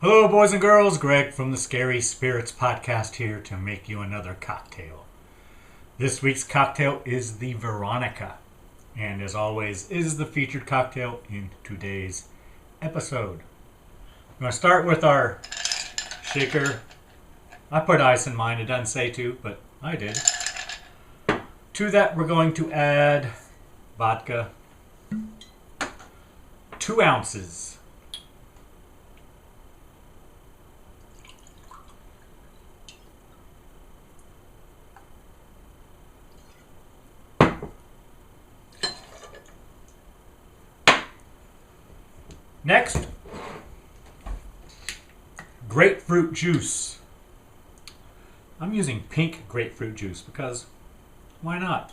Hello, boys and girls. Greg from the Scary Spirits podcast here to make you another cocktail. This week's cocktail is the Veronica, and as always, is the featured cocktail in today's episode. I'm going to start with our shaker. I put ice in mine. It doesn't say to, but I did. To that, we're going to add vodka, 2 ounces. Next, grapefruit juice. I'm using pink grapefruit juice because why not?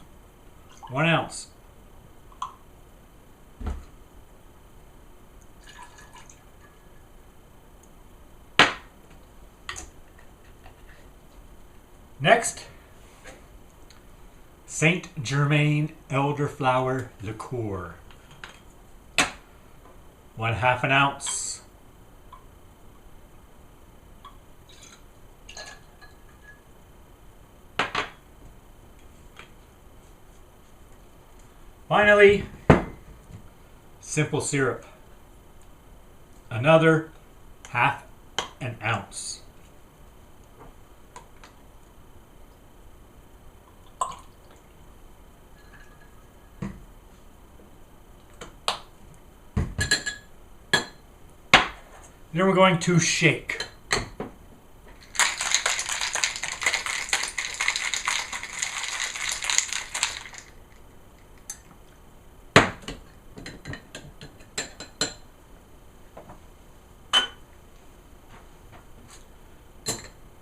1 ounce. Next, Saint Germaine elderflower liqueur. 1/2 ounce. Finally, simple syrup. Another 1/2 ounce. Then we're going to shake.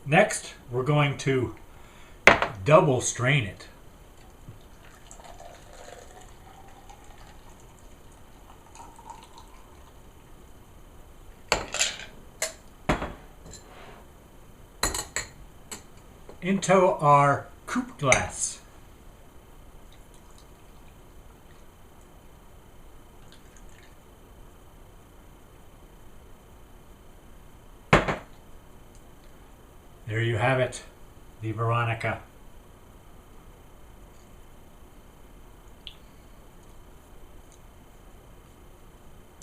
Next, we're going to double strain it. Into our coupe glass. There you have it, the Veronica.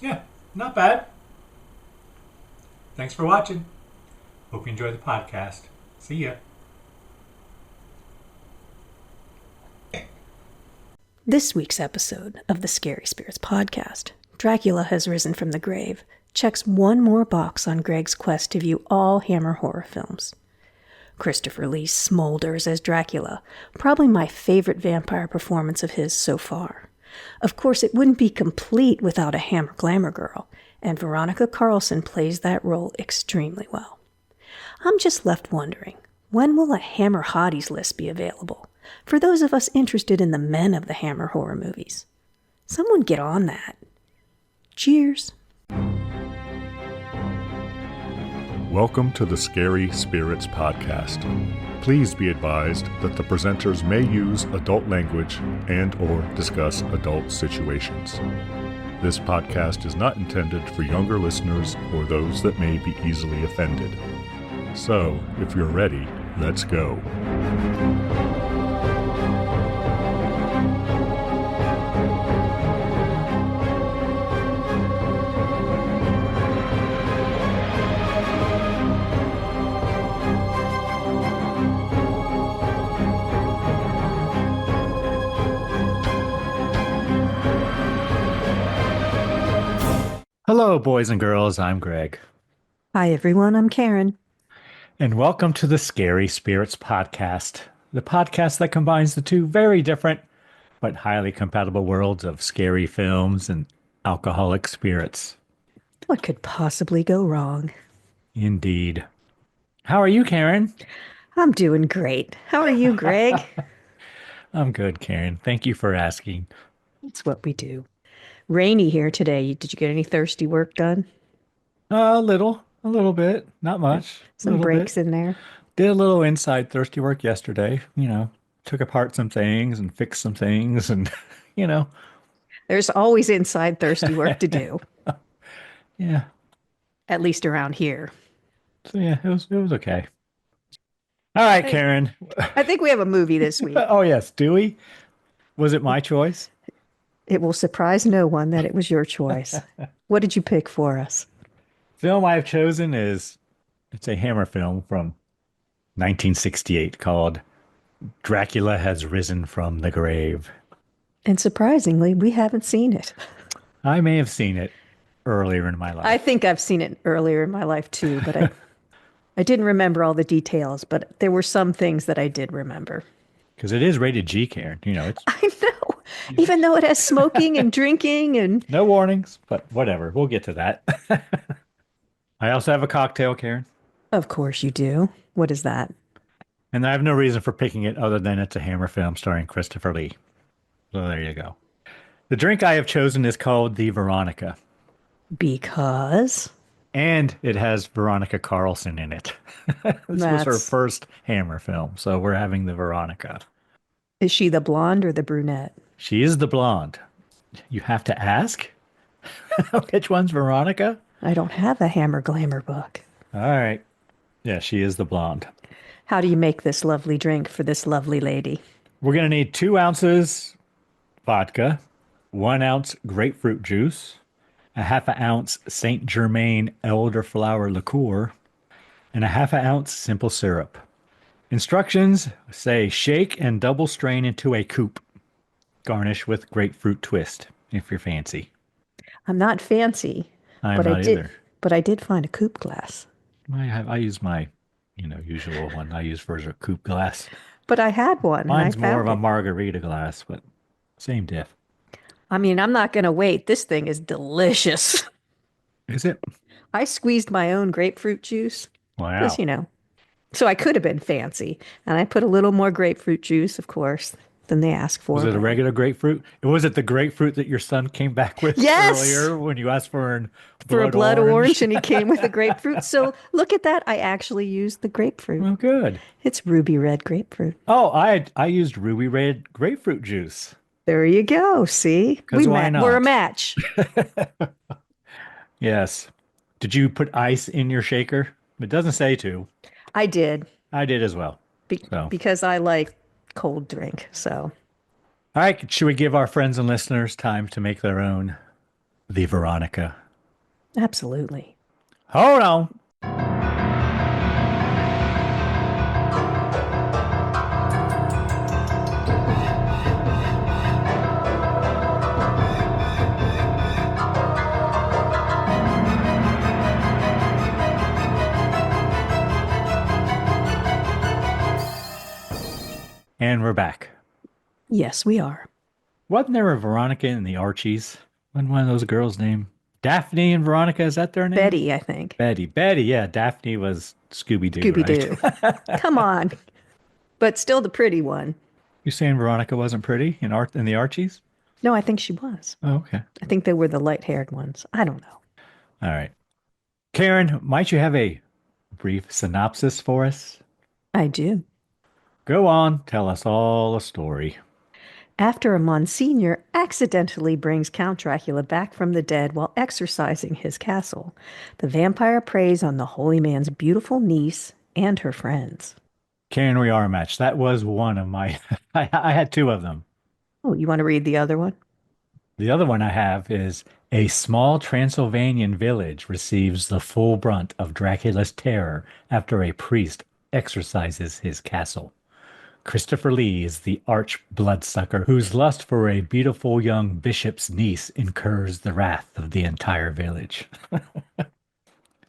Yeah, not bad. Thanks for watching. Hope you enjoy the podcast. See ya. This week's episode of the Scary Spirits podcast, Dracula has risen from the grave, checks one more box on Greg's quest to view all Hammer horror films. Christopher Lee smolders as Dracula, probably my favorite vampire performance of his so far. Of course, it wouldn't be complete without a Hammer glamour girl, and Veronica Carlson plays that role extremely well. I'm just left wondering, when will a Hammer Hotties list be available? For those of us interested in the men of the Hammer horror movies. Someone get on that. Cheers. Welcome to the Scary Spirits podcast. Please be advised that the presenters may use adult language and/or discuss adult situations. This podcast is not intended for younger listeners or those that may be easily offended. So, if you're ready, let's go. Hello, boys and girls. I'm Greg. Hi, everyone. I'm Karen. And welcome to the Scary Spirits podcast, the podcast that combines the two very different but highly compatible worlds of scary films and alcoholic spirits. What could possibly go wrong? Indeed. How are you, Karen? I'm doing great. How are you, Greg? I'm good, Karen. Thank you for asking. It's what we do. Rainy here today. Did you get any thirsty work done? A little bit, not much. Some breaks in there. Did a little inside thirsty work yesterday. Took apart some things and fixed some things, and There's always inside thirsty work to do. Yeah. at least around here. So yeah, it was okay. All right, Karen. I think we have a movie this week. Oh yes, Dewey. Was it my choice? It will surprise no one that it was your choice. What did you pick for us? Film I've chosen it's a Hammer film from 1968 called Dracula Has Risen from the Grave. And surprisingly, we haven't seen it. I may have seen it earlier in my life. I think I've seen it earlier in my life too, but I didn't remember all the details, but there were some things that I did remember. Because it is rated G, Karen. It's I know, even though it has smoking and drinking and no warnings, but whatever. We'll get to that. I also have a cocktail, Karen. of course you do. What is that? And I have no reason for picking it other than it's a Hammer film starring Christopher Lee. So there you go. The drink I have chosen is called the Veronica. Because And it has Veronica Carlson in it. This was her first Hammer film, so we're having the Veronica. Is she the blonde or the brunette? She is the blonde. You have to ask? Which one's Veronica? I don't have a Hammer Glamour book. All right. Yeah, she is the blonde. How do you make this lovely drink for this lovely lady? We're going to need 2 ounces vodka, 1 ounce grapefruit juice, a half an ounce Saint Germaine elderflower liqueur, and a half an ounce simple syrup. Instructions say shake and double strain into a coupe. Garnish with grapefruit twist, if you're fancy. I'm not fancy, I'm not either. But I did find a coupe glass. I use my, usual one I use for a coupe glass. But I had one. Mine's and I more of found a margarita glass, but same diff. I mean, I'm not going to wait. This thing is delicious. Is it? I squeezed my own grapefruit juice. Wow. Because, so I could have been fancy. And I put a little more grapefruit juice, of course, than they asked for. Was it a regular grapefruit? Was it the grapefruit that your son came back with earlier when you asked for a blood orange and he came with a grapefruit? So look at that. I actually used the grapefruit. Oh, good. It's ruby red grapefruit. Oh, I used ruby red grapefruit juice. There you go. See? Why not? We're a match. Yes. Did you put ice in your shaker? It doesn't say to. I did. I did as well. Because I like cold drink. So. All right. Should we give our friends and listeners time to make their own the Veronica? Absolutely. Hold on. And we're back. Yes, we are. Wasn't there a Veronica in the Archies? Wasn't one of those girls' name? Daphne and Veronica, is that their name? Betty, I think. Betty, yeah. Daphne was Scooby-Doo, Scooby-Doo. Right? Come on. But still the pretty one. You saying Veronica wasn't pretty in the Archies? No, I think she was. Oh, okay. I think they were the light-haired ones. I don't know. All right. Karen, might you have a brief synopsis for us? I do. Go on, tell us all a story. After a Monsignor accidentally brings Count Dracula back from the dead while exorcising his castle, the vampire preys on the holy man's beautiful niece and her friends. Karen, we are a match. That was one of my... I had 2 of them. Oh, you want to read the other one? The other one I have is a small Transylvanian village receives the full brunt of Dracula's terror after a priest exorcises his castle. Christopher Lee is the arch bloodsucker whose lust for a beautiful young bishop's niece incurs the wrath of the entire village. It's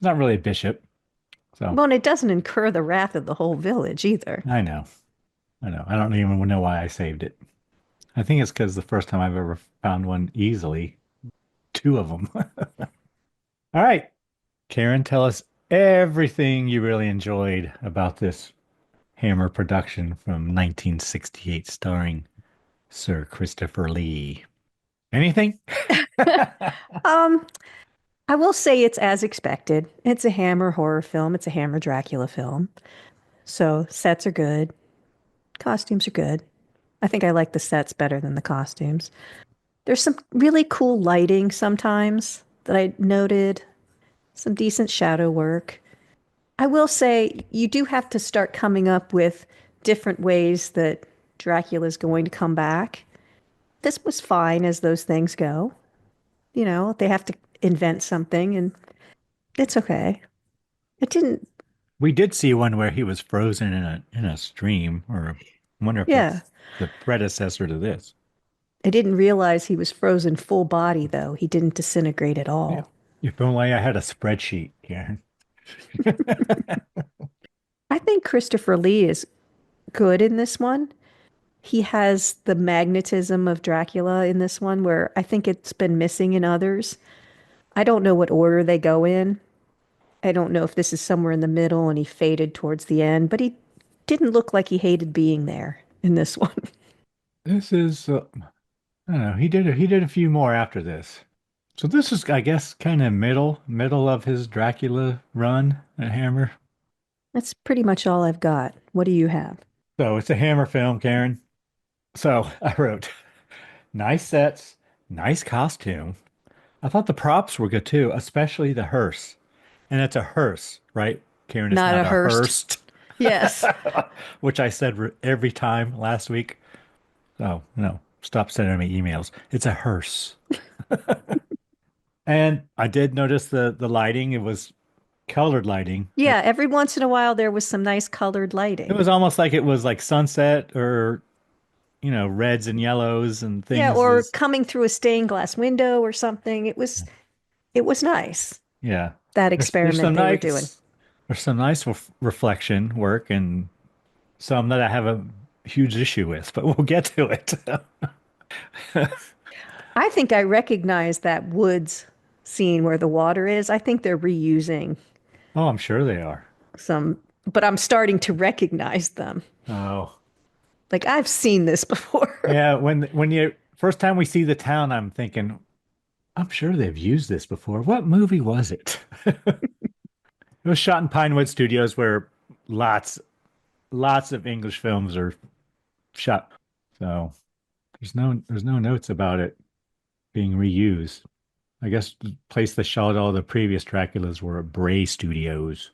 not really a bishop. So. Well, and it doesn't incur the wrath of the whole village either. I know. I don't even know why I saved it. I think it's because the first time I've ever found one easily. 2 of them. All right. Karen, tell us everything you really enjoyed about this Hammer production from 1968 starring Sir Christopher Lee. Anything? I will say it's as expected. It's a Hammer horror film. It's a Hammer Dracula film. So sets are good. Costumes are good. I think I like the sets better than the costumes. There's some really cool lighting sometimes that I noted. some decent shadow work. I will say you do have to start coming up with different ways that Dracula's going to come back. This was fine as those things go. They have to invent something and it's okay. It didn't, We did see one where he was frozen in a stream, or I wonder if yeah. that's the predecessor to this. I didn't realize he was frozen full body though. He didn't disintegrate at Yeah. all. If only I had a spreadsheet, Karen. I think Christopher Lee is good in this one. He has the magnetism of Dracula in this one where I think it's been missing in others. I don't know what order they go in. I don't know if this is somewhere in the middle and he faded towards the end, but he didn't look like he hated being there in this one. This is, I don't know. He did a few more after this. So this is, I guess, kind of middle of his Dracula run at Hammer. That's pretty much all I've got. What do you have? So it's a Hammer film, Karen. So I wrote, nice sets, nice costume. I thought the props were good too, especially the hearse. And it's a hearse, right? Karen, it's Not not a a hearse. hearse, Yes. which I said every time last week. So, no, stop sending me emails. It's a hearse. And I did notice the lighting. It was colored lighting. Yeah, every once in a while there was some nice colored It lighting. was almost like it was like sunset or, reds and yellows and Yeah, things. or coming through a stained glass window or something. It was nice, Yeah. that There's experiment some they were doing. nice reflection work and some that I have a huge issue with, but we'll get to it. I think I recognize that woods scene where the water is. I think they're reusing Oh, I'm sure they are. some, but I'm starting to recognize them. Oh. Like I've seen this before. Yeah, when you first time we see the town, I'm thinking, I'm sure they've used this before. What movie was it? It was shot in Pinewood Studios where lots of English films are shot. So there's no notes about it being reused. I guess the place that shot all the previous Draculas were Bray Studios.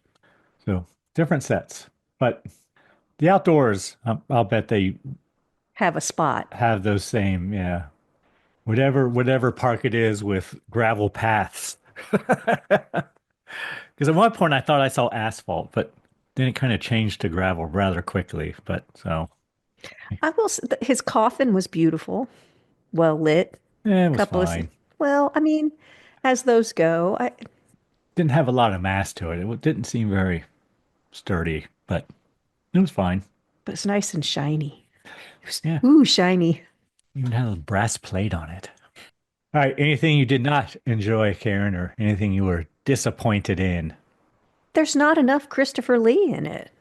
So different sets. But the outdoors, I'll bet they Have a spot. have those same, yeah. Whatever park it is with gravel paths. Because at one point I thought I saw asphalt, but then it kind of changed to gravel rather quickly. But so I will. His coffin was beautiful, well lit. it was Couple of. fine. Well, I mean, as those go, Didn't have a lot of mass to it. It didn't seem very sturdy, but it was fine. but it's nice and shiny. Yeah, Ooh, shiny. even had a brass plate on it. All right, anything you did not enjoy, Karen, or anything you were disappointed in? There's not enough Christopher Lee in it.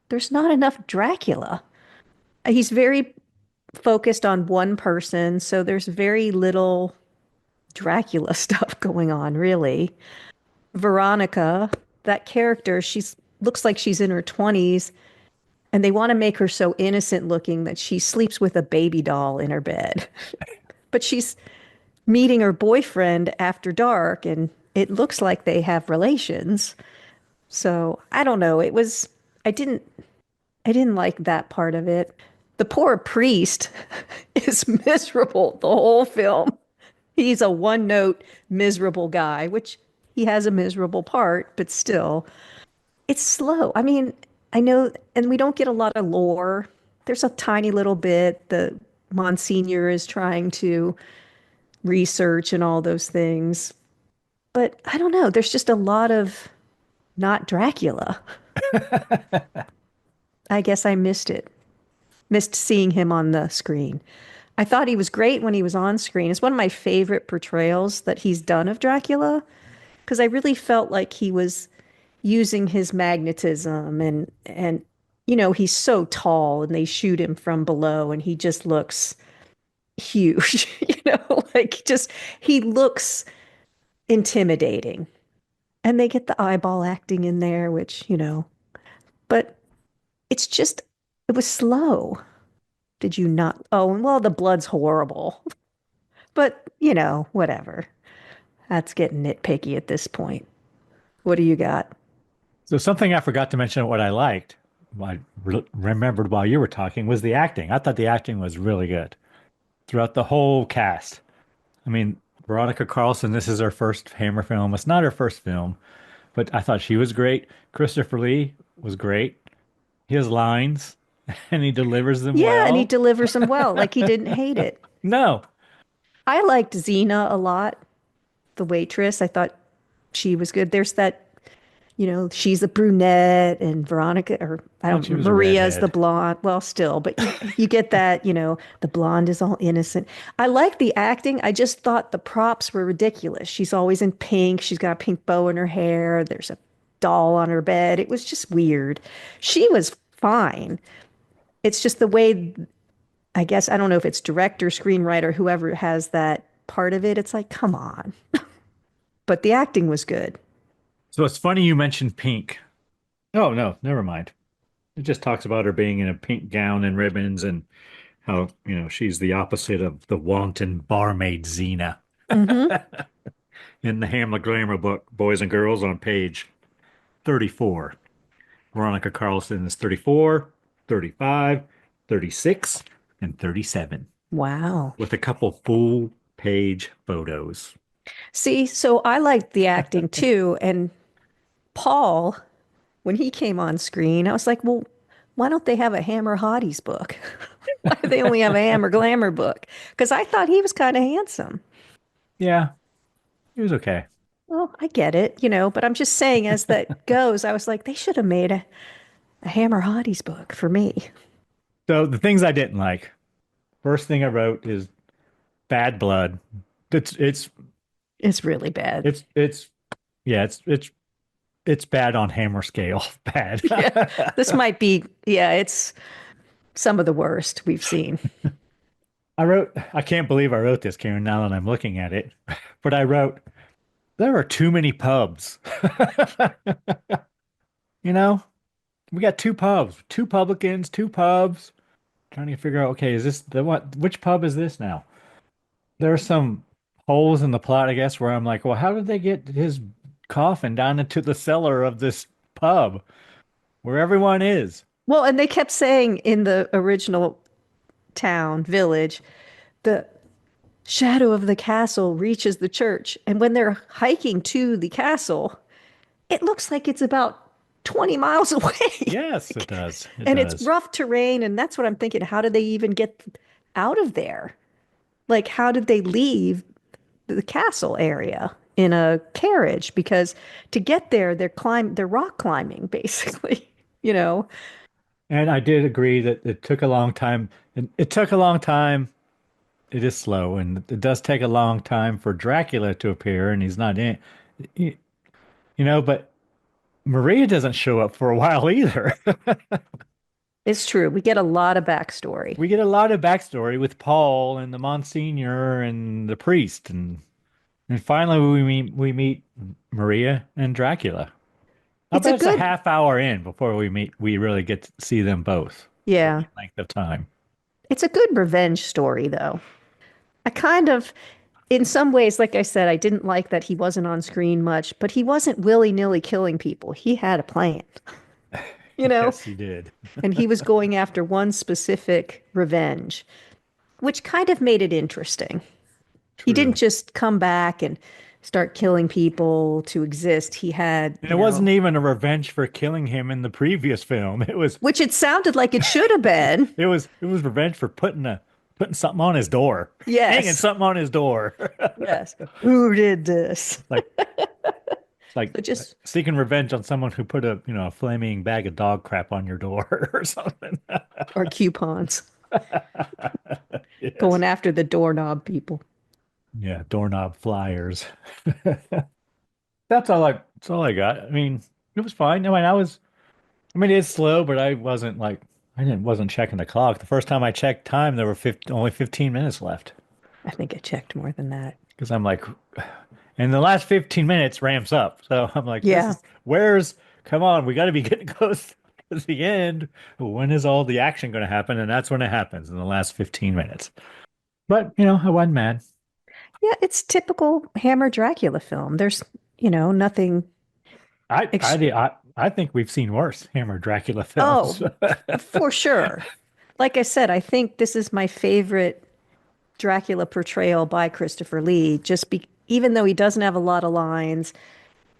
There's not enough Dracula. He's very focused on one person, so there's very little Dracula stuff going on, really. Veronica, that character, she's looks like she's in her 20s, and they want to make her so innocent looking that she sleeps with a baby doll in her bed. But she's meeting her boyfriend after dark, and it looks like they have relations. So I don't know. I didn't like that part of it. The poor priest is miserable the whole film. He's a one note miserable guy, which he has a miserable part, but still, it's slow. I mean, I know, and we don't get a lot of lore. There's a tiny little bit. The Monsignor is trying to research and all those things. But I don't know. There's just a lot of not Dracula. I guess I missed it. Missed seeing him on the screen. I thought he was great when he was on screen. It's one of my favorite portrayals that he's done of Dracula because I really felt like he was using his magnetism and he's so tall and they shoot him from below and he just looks huge, like just he looks intimidating. And they get the eyeball acting in there, which, but it was slow. Did you not? Oh, and well, the blood's horrible. But, whatever. That's getting nitpicky at this point. What do you got? So something I forgot to mention what I liked, remembered while you were talking, was the acting. I thought the acting was really good throughout the whole cast. I mean, Veronica Carlson, this is her first Hammer film. It's not her first film, but I thought she was great. Christopher Lee was great. He has lines and he delivers them Yeah, and he well. delivers them well. Like he didn't hate it. No. I liked Xena a lot, the waitress. I thought she was good. There's that, she's the brunette and Veronica, or I Thought don't, she was a Maria's the redhead. blonde. Well, still, but you get that, the blonde is all innocent. I like the acting. I just thought the props were ridiculous. She's always in pink. She's got a pink bow in her hair. There's a doll on her bed. It was just weird. She was fine. It's just the way, I guess, I don't know if it's director, screenwriter, whoever has that part of it. It's like, come on. But the acting was good. So it's funny you mentioned pink. Oh, no, never mind. It just talks about her being in a pink gown and ribbons and how, she's the opposite of the wanton barmaid Xena Hmm. in the Hamlet Glamour book, Boys and Girls, on page 34. Veronica Carlson is 34, 35, 36, and 37 Wow. with a couple full page photos. See, so I liked the acting too. And Paul, when he came on screen, I was like, well, why don't they have a Hammer Hotties book? Why do they only have a Hammer Glamour book? Because I thought he was kind of handsome. Yeah, it was okay. Well, I get it, but I'm just saying, as that goes, I was like, they should have made a Hammer Hotties book for me. So the things I didn't like. First thing I wrote is bad blood. It's it's It's really bad. it's yeah, it's bad on Hammer scale. Bad. Yeah, this might be, yeah, it's some of the worst we've seen. I can't believe I wrote this, Karen, now that I'm looking at it. But I wrote, there are too many pubs. You know, we got two pubs, two publicans, two pubs. Trying to figure out, okay, is this the what? Which pub is this now? There are some holes in the plot, I guess, where I'm like, well, how did they get his coffin down into the cellar of this pub where everyone is? Well, and they kept saying in the original village, the shadow of the castle reaches the church. And when they're hiking to the castle, it looks like it's about 20 miles away. Yes, it does. It And it's does. rough terrain. And that's what I'm thinking. How did they even get out of there? Like, how did they leave the castle area in a carriage? Because to get there, they're rock climbing, basically, you know? And I did agree that it took a long time. And it took a long time. It is slow, and it does take a long time for Dracula to appear, and he's not in. You but Maria doesn't show up for a while either. It's true. We get a lot of backstory. We get a lot of backstory with Paul and the Monsignor and the priest, and finally we meet Maria and Dracula. I It's a bet it's a good, half hour in before we really get to see them both. yeah, Length of time. it's a good revenge story, though. I kind of, in some ways, like I said, I didn't like that he wasn't on screen much, but he wasn't willy-nilly killing people. He had a plan, you know, Yes, he did. and he was going after one specific revenge, which kind of made it interesting. He didn't True. just come back and start killing people to exist. He had, And it wasn't even a revenge for killing him in the previous film. It was which it sounded like it should have been. it was revenge for putting something on his door. Yes. Hanging something on his door. Yes. Who did this? Like like But just seeking revenge on someone who put a flaming bag of dog crap on your door or something. or coupons Yes. going after the doorknob people. Yeah, doorknob flyers. That's all I got. I mean, it was fine. I mean, it's slow, but I wasn't checking the clock. The first time I checked time, there were only 15 minutes left. I think I checked more than that. Because I'm like, and the last 15 minutes ramps up. So I'm like, Yeah. come on, we got to be getting close to the end. When is all the action going to happen? And that's when it happens in the last 15 minutes. But, I wasn't mad. Yeah, it's typical Hammer Dracula film. There's, nothing I think we've seen worse Hammer Dracula films. Oh, for sure. Like I said, I think this is my favorite Dracula portrayal by Christopher Lee. Even though he doesn't have a lot of lines,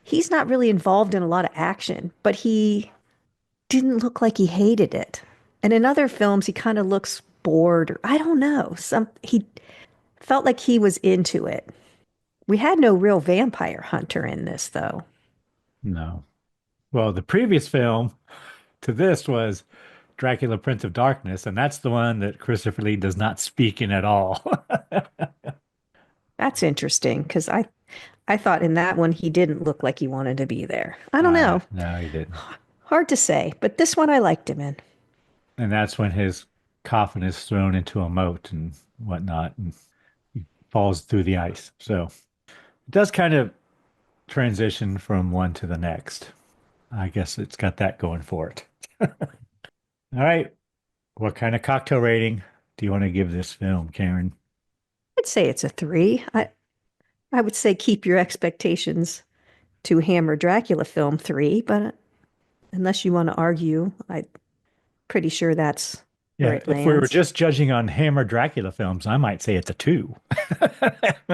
he's not really involved in a lot of action, but he didn't look like he hated it. And in other films, he kind of looks bored, or I don't know. He felt like he was into it. We had no real vampire hunter in this, though. No. Well, the previous film to this was Dracula Prince of Darkness, and that's the one that Christopher Lee does not speak in at all. That's interesting because I thought in that one he didn't look like he wanted to be there. I don't know. No, he didn't. Hard to say, but this one I liked him in. And that's when his coffin is thrown into a moat and whatnot, and he falls through the ice. So it does kind of transition from one to the next. I guess it's got that going for it. All right. What kind of cocktail rating do you want to give this film, Karen? I'd say it's a 3. I would say keep your expectations to Hammer Dracula film 3, but unless you want to argue, I'm pretty sure that's where it lands. If we were just judging on Hammer Dracula films, I might say it's a 2.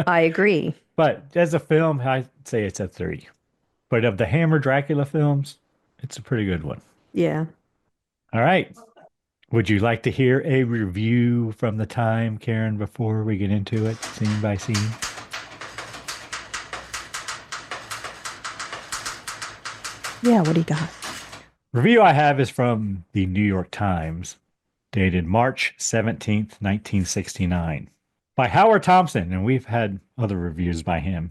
I agree. But as a film, I'd say it's a 3. But of the Hammer Dracula films, it's a pretty good one. Yeah. All right. Would you like to hear a review from the time, Karen, before we get into it, scene by scene? Yeah, what do you got? Review I have is from the New York Times, dated March 17th, 1969, by Howard Thompson, and we've had other reviews by him.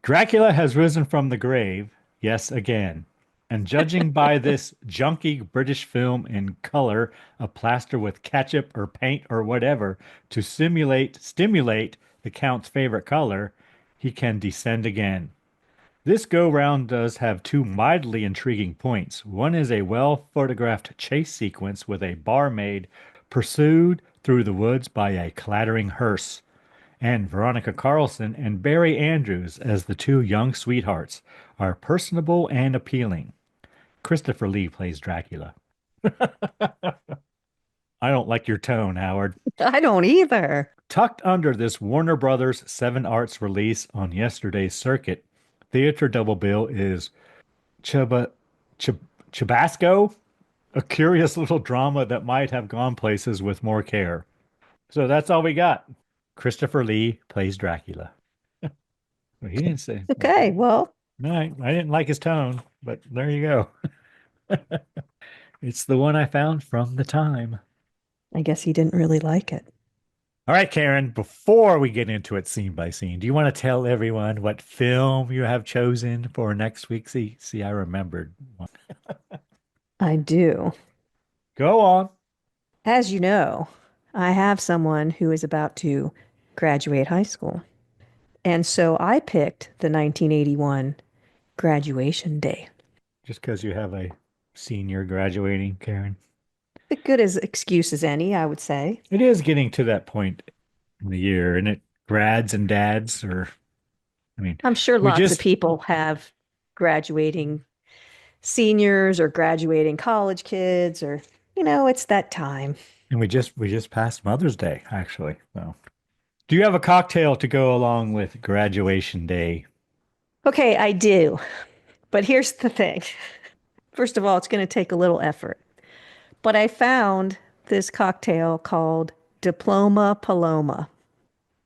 Dracula has risen from the grave, yes, again. And judging by this junky British film in color, a plaster with ketchup or paint or whatever to stimulate the Count's favorite color, he can descend again. This go-round does have 2 mildly intriguing points. One is a well-photographed chase sequence with a barmaid pursued through the woods by a clattering hearse, and Veronica Carlson and Barry Andrews as the 2 young sweethearts are personable and appealing. Christopher Lee plays Dracula. I don't like your tone, Howard. I don't either. Tucked under this Warner Brothers 7 Arts release on yesterday's circuit, theater double bill is Chabasco, a curious little drama that might have gone places with more care. So that's all we got. Christopher Lee plays Dracula. Well, he didn't say. Okay, well. No, I didn't like his tone, but there you go. It's the one I found from the time. I guess he didn't really like it. All right, Karen, before we get into it scene by scene, do you want to tell everyone what film you have chosen for next week? See, I remembered one. I do. Go on. As you know, I have someone who is about to graduate high school. And so I picked the 1981 graduation day. Just because you have a senior graduating, Karen? As good as excuse as any, I would say. It is getting to that point in the year, and it grads and dads I'm sure lots of people have graduating seniors or graduating college kids, or, it's that time. And we just passed Mother's Day, actually. So, do you have a cocktail to go along with graduation day? Okay, I do. But here's the thing. First of all, it's going to take a little effort. But I found this cocktail called Diploma Paloma.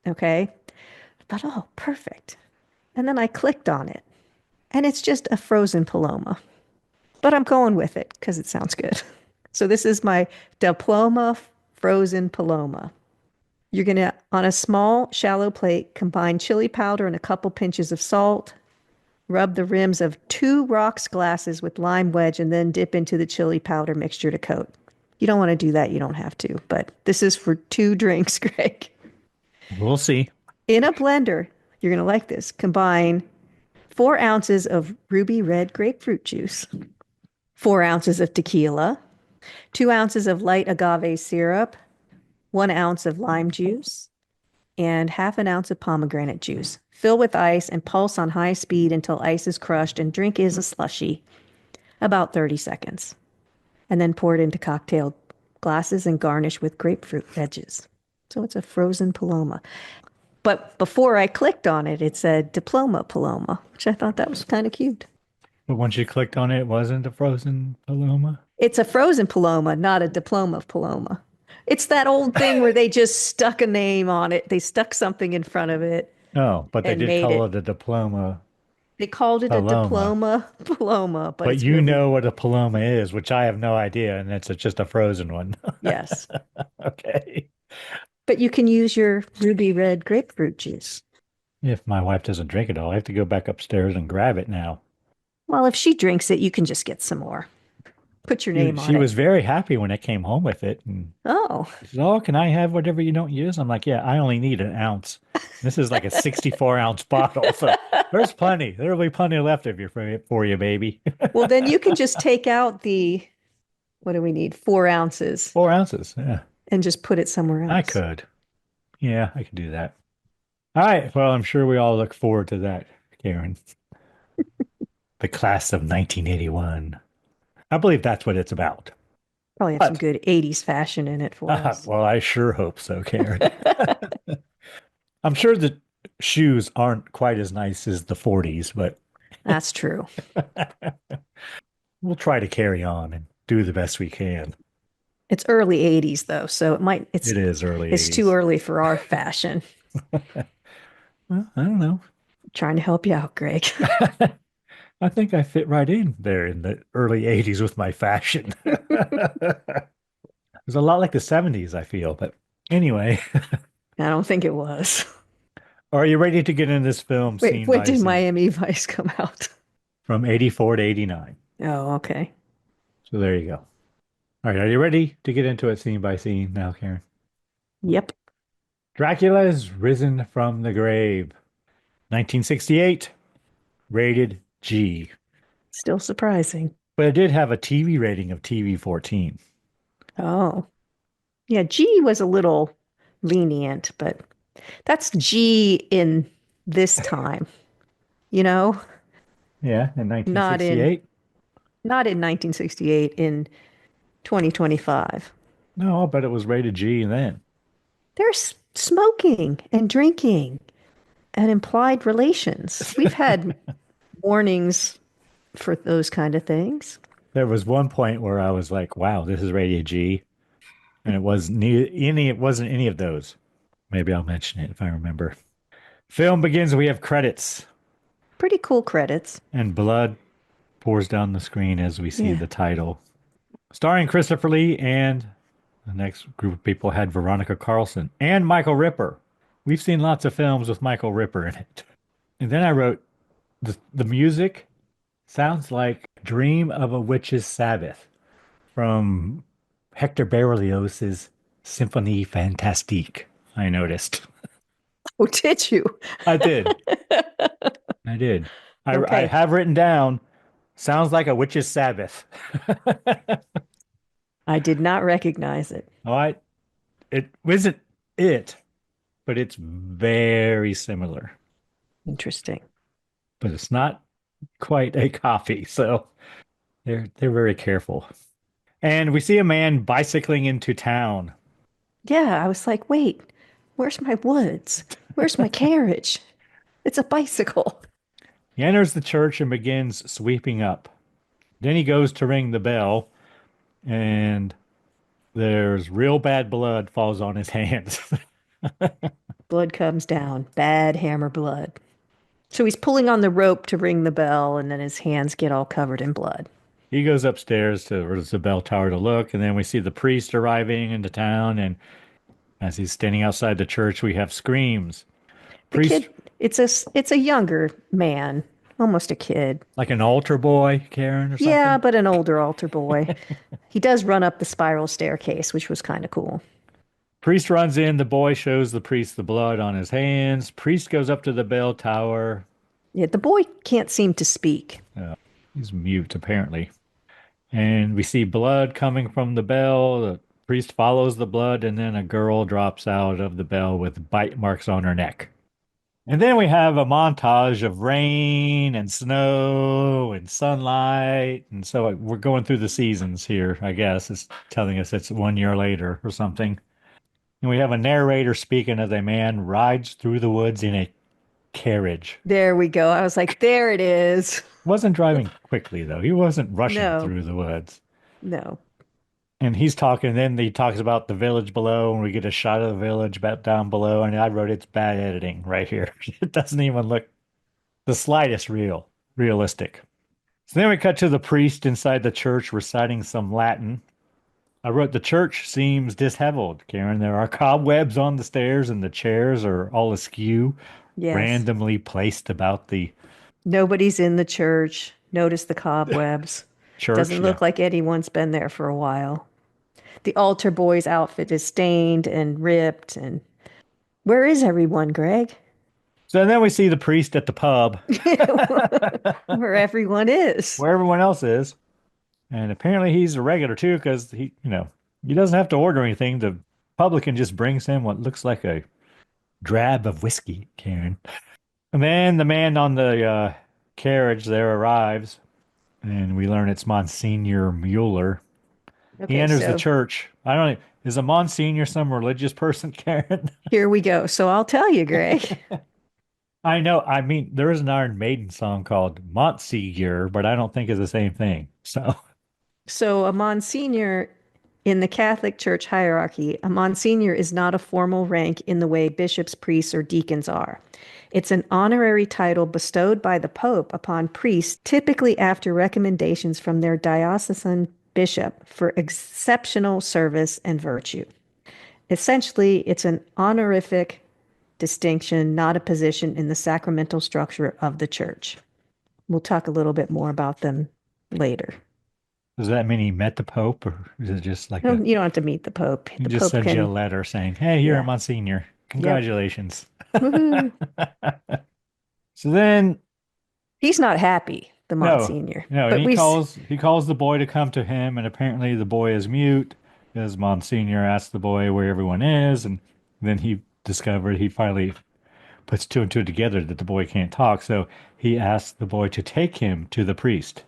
Okay? I thought, oh, perfect. And then I clicked on it. And it's just a frozen Paloma. But I'm going with it because it sounds good. So this is my Diploma Frozen Paloma. You're going to, on a small, shallow plate, combine chili powder and a couple pinches of salt. Rub the rims of 2 rocks glasses with lime wedge and then dip into the chili powder mixture to coat. You don't want to do that. You don't have to. But this is for 2 drinks, Greg. We'll see. In a blender, you're going to like this. Combine 4 ounces of ruby red grapefruit juice, 4 ounces of tequila, 2 ounces of light agave syrup, 1 ounce of lime juice, and half an ounce of pomegranate juice. Fill with ice and pulse on high speed until ice is crushed and drink is a slushy. About 30 seconds. And then pour it into cocktail glasses and garnish with grapefruit wedges. So it's a frozen Paloma. But before I clicked on it, it said Diploma Paloma, which I thought that was kind of cute. But once you clicked on it, it wasn't a frozen Paloma? It's a frozen Paloma, not a Diploma Paloma. It's that old thing where they just stuck a name on it. They stuck something in front of it. Oh, but they And did made call it. it a diploma They called it Paloma. a Diploma Paloma, but But it's you really, know what a Paloma is, which I have no idea, and it's just a frozen one. yes. Okay. But you can use your ruby red grapefruit juice. If my wife doesn't drink it all, I have to go back upstairs and grab it now. Well, if she drinks it, you can just get some more. Put your name on She it. was very happy when I came home with it. And Oh, she said, "Oh, can I have whatever you don't use?" I'm like, "Yeah, I only need an ounce. This is like a 64-ounce bottle. So there's plenty. There'll be plenty left of you for you, baby." well, then you can just take out what do we need? 4 ounces 4 ounces. Yeah, and just put it somewhere else. I could. Yeah, I could do that. All right. Well, I'm sure we all look forward to that, Karen. The class of 1981. I believe that's what it's about. Probably have some good 80s fashion in it for us. Well, I sure hope so, Karen. I'm sure the shoes aren't quite as nice as the 40s, but That's true. we'll try to carry on and do the best we can. It's early 80s though, so it is early it's 80s. too early for our fashion. Well, I don't know. Trying to help you out, Greg. I think I fit right in there in the early 80s with my fashion. It was a lot like the 70s, I feel. But anyway, I don't think it was. are you ready to get in this film? Wait, when did Miami Vice come out? From 84 to 89. Oh, okay. So there you go. All right, are you ready to get into it scene by scene now, Karen? Yep. Dracula is risen from the grave. 1968, rated G. Still surprising. But it did have a TV rating of TV-14. Oh. Yeah, G was a little lenient, but that's G in this time. You know? Yeah, in 1968. Not in 1968, in 2025. No, but it was rated G then. There's smoking and drinking and implied relations. We've had warnings for those kind of things. There was one point where I was like, wow, this is rated G. And it wasn't any of those. Maybe I'll mention it if I remember. Film begins, we have credits. Pretty cool credits. And blood pours down the screen as we see Yeah. the title. Starring Christopher Lee, and the next group of people had Veronica Carlson and Michael Ripper. We've seen lots of films with Michael Ripper in it. And then I wrote, the music sounds like Dream of a Witch's Sabbath from Hector Berlioz's Symphonie Fantastique, I noticed. Oh, did you? I did. I did. I Okay. have written down, sounds like a witch's Sabbath. I did not recognize it. All right. It wasn't it, but it's very similar. Interesting. But it's not quite a copy, so they're very careful. And we see a man bicycling into town. Yeah, I was like, wait, where's my woods? Where's my carriage? It's a bicycle. He enters the church and begins sweeping up. Then he goes to ring the bell, and there's real bad blood falls on his hands. Blood comes down. Bad hammer blood. So he's pulling on the rope to ring the bell, and then his hands get all covered in blood. He goes upstairs to the bell tower to look, and then we see the priest arriving into town, and as he's standing outside the church, we have screams. The kid, it's a younger man, almost a kid. Like an altar boy, Karen, or something? Yeah, but an older altar boy. He does run up the spiral staircase, which was kind of cool. Priest runs in. The boy shows the priest the blood on his hands. Priest goes up to the bell tower. Yeah, the boy can't seem to speak. He's mute, apparently. And we see blood coming from the bell. The Priest follows the blood, and then a girl drops out of the bell with bite marks on her neck. And then we have a montage of rain and snow and sunlight. And so we're going through the seasons here, I guess. It's telling us it's 1 year later or something. And we have a narrator speaking as a man rides through the woods in a carriage. There we go. I was like, there it is. Wasn't driving quickly, though. He wasn't rushing No. through the woods. No. And he's talking, and then he talks about the village below, and we get a shot of the village back down below. And I wrote, it's bad editing right here. It doesn't even look the slightest realistic. So then we cut to the priest inside the church reciting some Latin. I wrote, the church seems disheveled, Karen. There are cobwebs on the stairs, and the chairs are all askew, Yes. randomly placed about the Nobody's in the church. Notice the cobwebs. church. Doesn't look like anyone's been there for a while. The altar boy's outfit is stained and ripped. And where is everyone, Greg? So then we see the priest at the pub Where everyone is. where everyone else is. And apparently he's a regular too, because he doesn't have to order anything. The publican just brings him what looks like a drab of whiskey, Karen. And then the man on the carriage there arrives, and we learn it's Monsignor Mueller. Okay, He enters so the church. I don't know. Is a Monsignor some religious person, Karen? here we go. So I'll tell you, Greg. I know. I mean, there is an Iron Maiden song called Monsignor, but I don't think it's the same thing. So a Monsignor in the Catholic Church hierarchy, a Monsignor is not a formal rank in the way bishops, priests, or deacons are. It's an honorary title bestowed by the Pope upon priests, typically after recommendations from their diocesan bishop for exceptional service and virtue. Essentially, it's an honorific distinction, not a position in the sacramental structure of the church. We'll talk a little bit more about them later. Does that mean he met the Pope, or is it just like No, you don't have to meet the Pope. he The just Pope sends you a can. letter saying, "Hey, you're a Yeah. Monsignor. Congratulations." Woohoo. So then, He's not happy, the Monsignor. no, But he we calls the boy to come to him, and apparently the boy is mute because Monsignor asks the boy where everyone is, and then he finally puts two and two together that the boy can't talk, so he asks the boy to take him to the priest.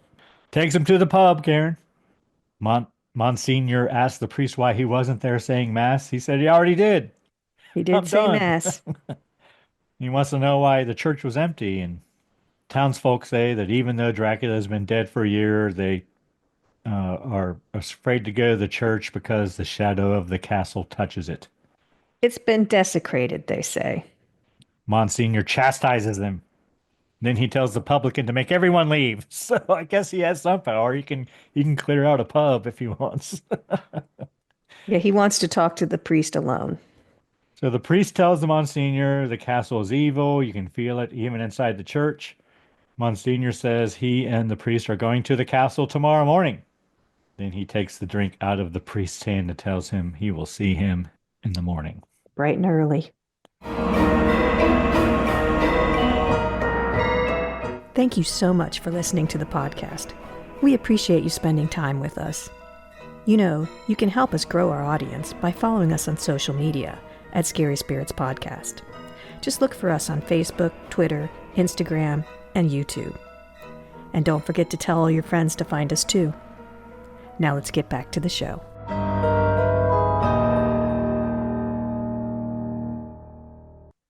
Takes him to the pub, Karen. Monsignor asked the priest why he wasn't there saying mass. He said he already did. he did I'm say done. mass. He wants to know why the church was empty, and townsfolk say that even though Dracula has been dead for a year, they are afraid to go to the church because the shadow of the castle touches it. It's been desecrated, they say. Monsignor chastises them. Then he tells the publican to make everyone leave. So I guess he has some power. He can clear out a pub if he wants. Yeah, he wants to talk to the priest alone. So the priest tells the Monsignor the castle is evil. You can feel it even inside the church. Monsignor says he and the priest are going to the castle tomorrow morning. Then he takes the drink out of the priest's hand and tells him he will see him in the morning. Bright and early. Thank you so much for listening to the podcast. We appreciate you spending time with us. You know, you can help us grow our audience by following us on social media at Scary Spirits Podcast. Just look for us on Facebook, Twitter, Instagram, and YouTube. And don't forget to tell all your friends to find us too. Now let's get back to the show.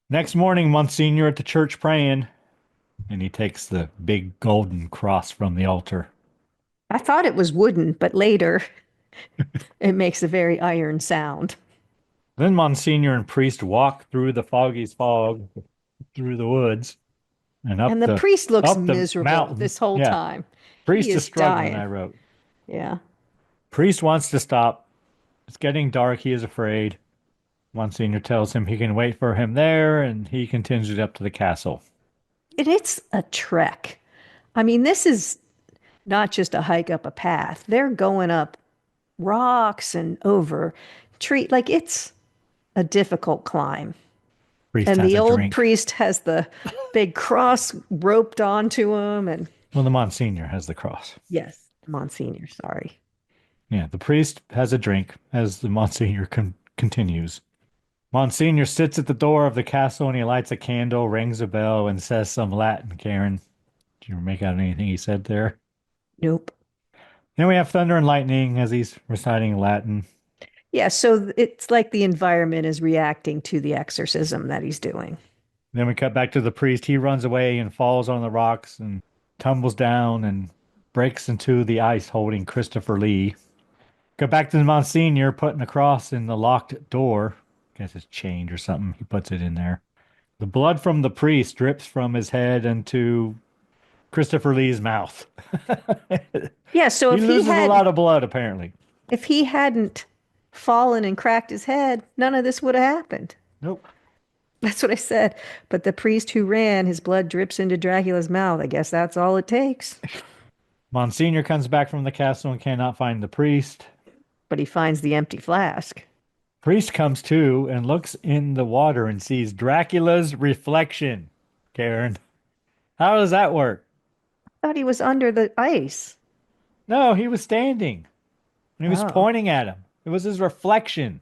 Next morning, Monsignor at the church praying, and he takes the big golden cross from the altar. I thought it was wooden, but later it makes a very iron sound. Then Monsignor and priest walk through the foggy fog, through the woods, and up And the priest looks up the miserable mountain. this whole Yeah. time. Priest He is is struggling, dying. I wrote. Yeah. Priest wants to stop. It's getting dark. He is afraid. Monsignor tells him he can wait for him there, and he continues up to the castle. And it's a trek. I mean, this is not just a hike up a path. They're going up rocks and over tree. Like, it's a difficult climb. Priest And has the a old drink. priest has the big cross roped onto him. And Well, the Monsignor has the cross. yes, Monsignor, sorry. Yeah, the priest has a drink as the Monsignor continues. Monsignor sits at the door of the castle and he lights a candle, rings a bell, and says some Latin. Karen, did you make out anything he said there? Nope. Then we have thunder and lightning as he's reciting Latin. Yeah, so it's like the environment is reacting to the exorcism that he's doing. Then we cut back to the priest. He runs away and falls on the rocks and tumbles down and breaks into the ice holding Christopher Lee. Go back to the Monsignor putting a cross in the locked door. Guess it's chained or something. He puts it in there. The blood from the priest drips from his head into Christopher Lee's mouth. Yeah, so He loses a lot of blood, apparently. if he hadn't fallen and cracked his head, none of this would have happened. Nope. That's what I said. But the priest who ran, his blood drips into Dracula's mouth. I guess that's all it takes. Monsignor comes back from the castle and cannot find the priest. But he finds the empty flask. Priest comes to and looks in the water and sees Dracula's reflection. Karen, how does that work? I thought he was under the ice. No, he was standing. And he was Oh. pointing at him. It was his reflection.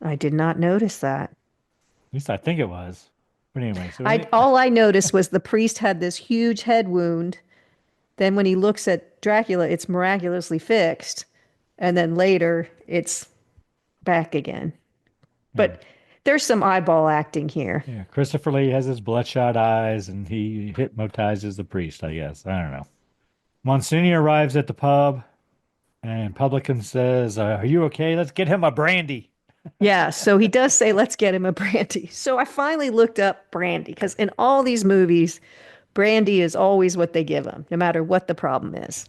I did not notice that. At least I think it was. But anyway, so All I noticed was the priest had this huge head wound. Then when he looks at Dracula, it's miraculously fixed. And then later, it's back again. But there's some eyeball acting here. yeah, Christopher Lee has his bloodshot eyes and he hypnotizes the priest, I guess. I don't know. Monsignor arrives at the pub and publican says, are you okay? Let's get him a brandy. Yeah, so he does say, let's get him a brandy. So I finally looked up brandy because in all these movies, brandy is always what they give him, no matter what the problem is.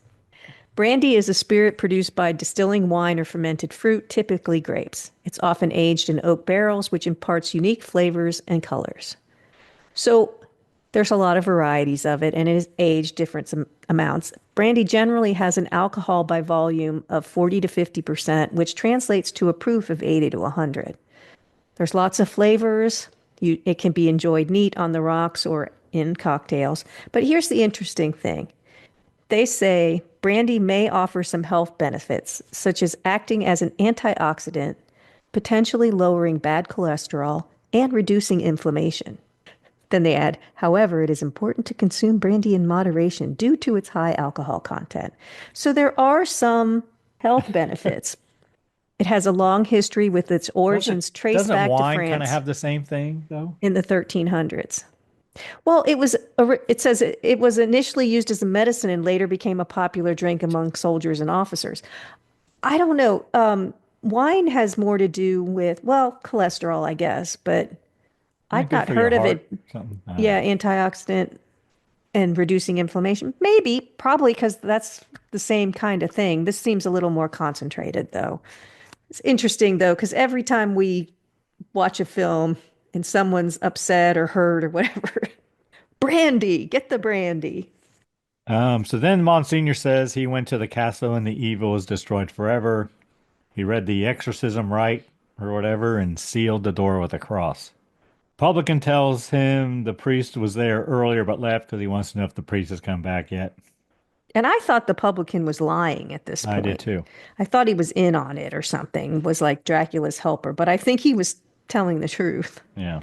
Brandy is a spirit produced by distilling wine or fermented fruit, typically grapes. It's often aged in oak barrels, which imparts unique flavors and colors. So there's a lot of varieties of it, and it is aged different amounts. Brandy generally has an alcohol by volume of 40 to 50%, which translates to a proof of 80 to 100. There's lots of flavors. It can be enjoyed neat on the rocks or in cocktails. But here's the interesting thing. They say brandy may offer some health benefits, such as acting as an antioxidant, potentially lowering bad cholesterol, and reducing inflammation. Then they add, however, it is important to consume brandy in moderation due to its high alcohol content. So there are some health benefits. It has a long history with its origins traced back to France. Doesn't wine kind of have the same thing, though? In the 1300s. Well, it says it was initially used as a medicine and later became a popular drink among soldiers and officers. I don't know. Wine has more to do with, well, cholesterol, I guess, but I've not heard of it. Yeah, antioxidant and reducing inflammation. Maybe, probably because that's the same kind of thing. This seems a little more concentrated, though. It's interesting, though, because every time we watch a film and someone's upset or hurt or whatever, brandy, get the brandy. So then Monsignor says he went to the castle and the evil is destroyed forever. He read the exorcism rite or whatever and sealed the door with a cross. Publican tells him the priest was there earlier but left because he wants to know if the priest has come back yet. And I thought the publican was lying at this point. I did too. I thought he was in on it or something, was like Dracula's helper, but I think he was telling the truth. Yeah.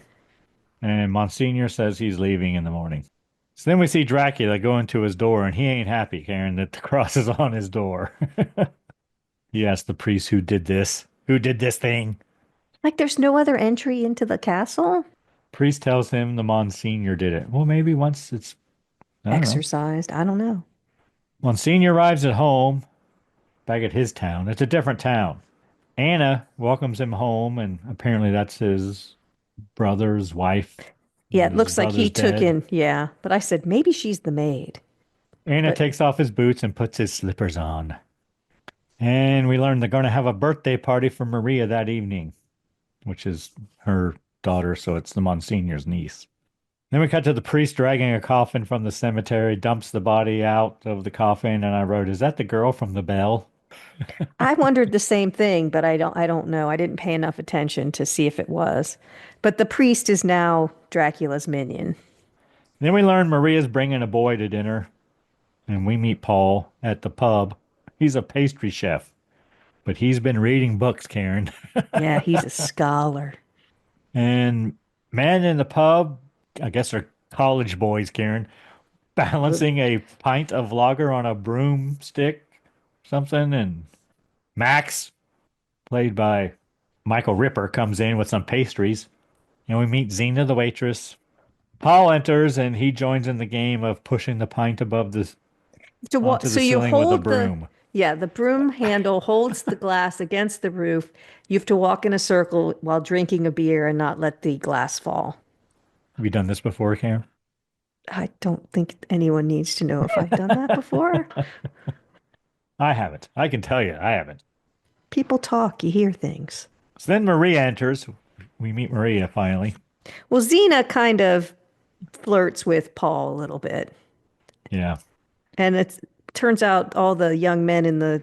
And Monsignor says he's leaving in the morning. So then we see Dracula go into his door and he ain't happy, Karen, that the cross is on his door. He asks the priest who did this thing. Like there's no other entry into the castle? Priest tells him the Monsignor did it. Well, maybe once it's exorcised. I don't know. Monsignor arrives at home, back at his town. It's a different town. Anna welcomes him home, and apparently that's his brother's wife. Yeah, it looks like he took dead. in. Yeah, but I said maybe she's the maid. Anna takes off his boots and puts his slippers on. And we learn they're going to have a birthday party for Maria that evening, which is her daughter, so it's the Monsignor's niece. Then we cut to the priest dragging a coffin from the cemetery, dumps the body out of the coffin, and I wrote, "Is that the girl from the bell?" I wondered the same thing, but I don't know. I didn't pay enough attention to see if it was. But the priest is now Dracula's minion. Then we learn Maria's bringing a boy to dinner, and we meet Paul at the pub. He's a pastry chef. but he's been reading books, Karen. Yeah, he's a scholar. And men in the pub, I guess they're college boys, Karen, balancing a pint of lager on a broomstick, something. And Max, played by Michael Ripper, comes in with some pastries. And we meet Xena, the waitress. Paul enters and he joins in the game of pushing the pint above the onto So the you ceiling with a hold broom. the broom handle holds the glass against the roof. You have to walk in a circle while drinking a beer and not let the glass fall. Have you done this before, Karen? I don't think anyone needs to know if I've done that before. I haven't. I can tell you, I haven't. People talk, you hear things. So then Maria enters. We meet Maria finally. Well, Xena kind of flirts with Paul a little bit. Yeah. And it turns out all the young men in the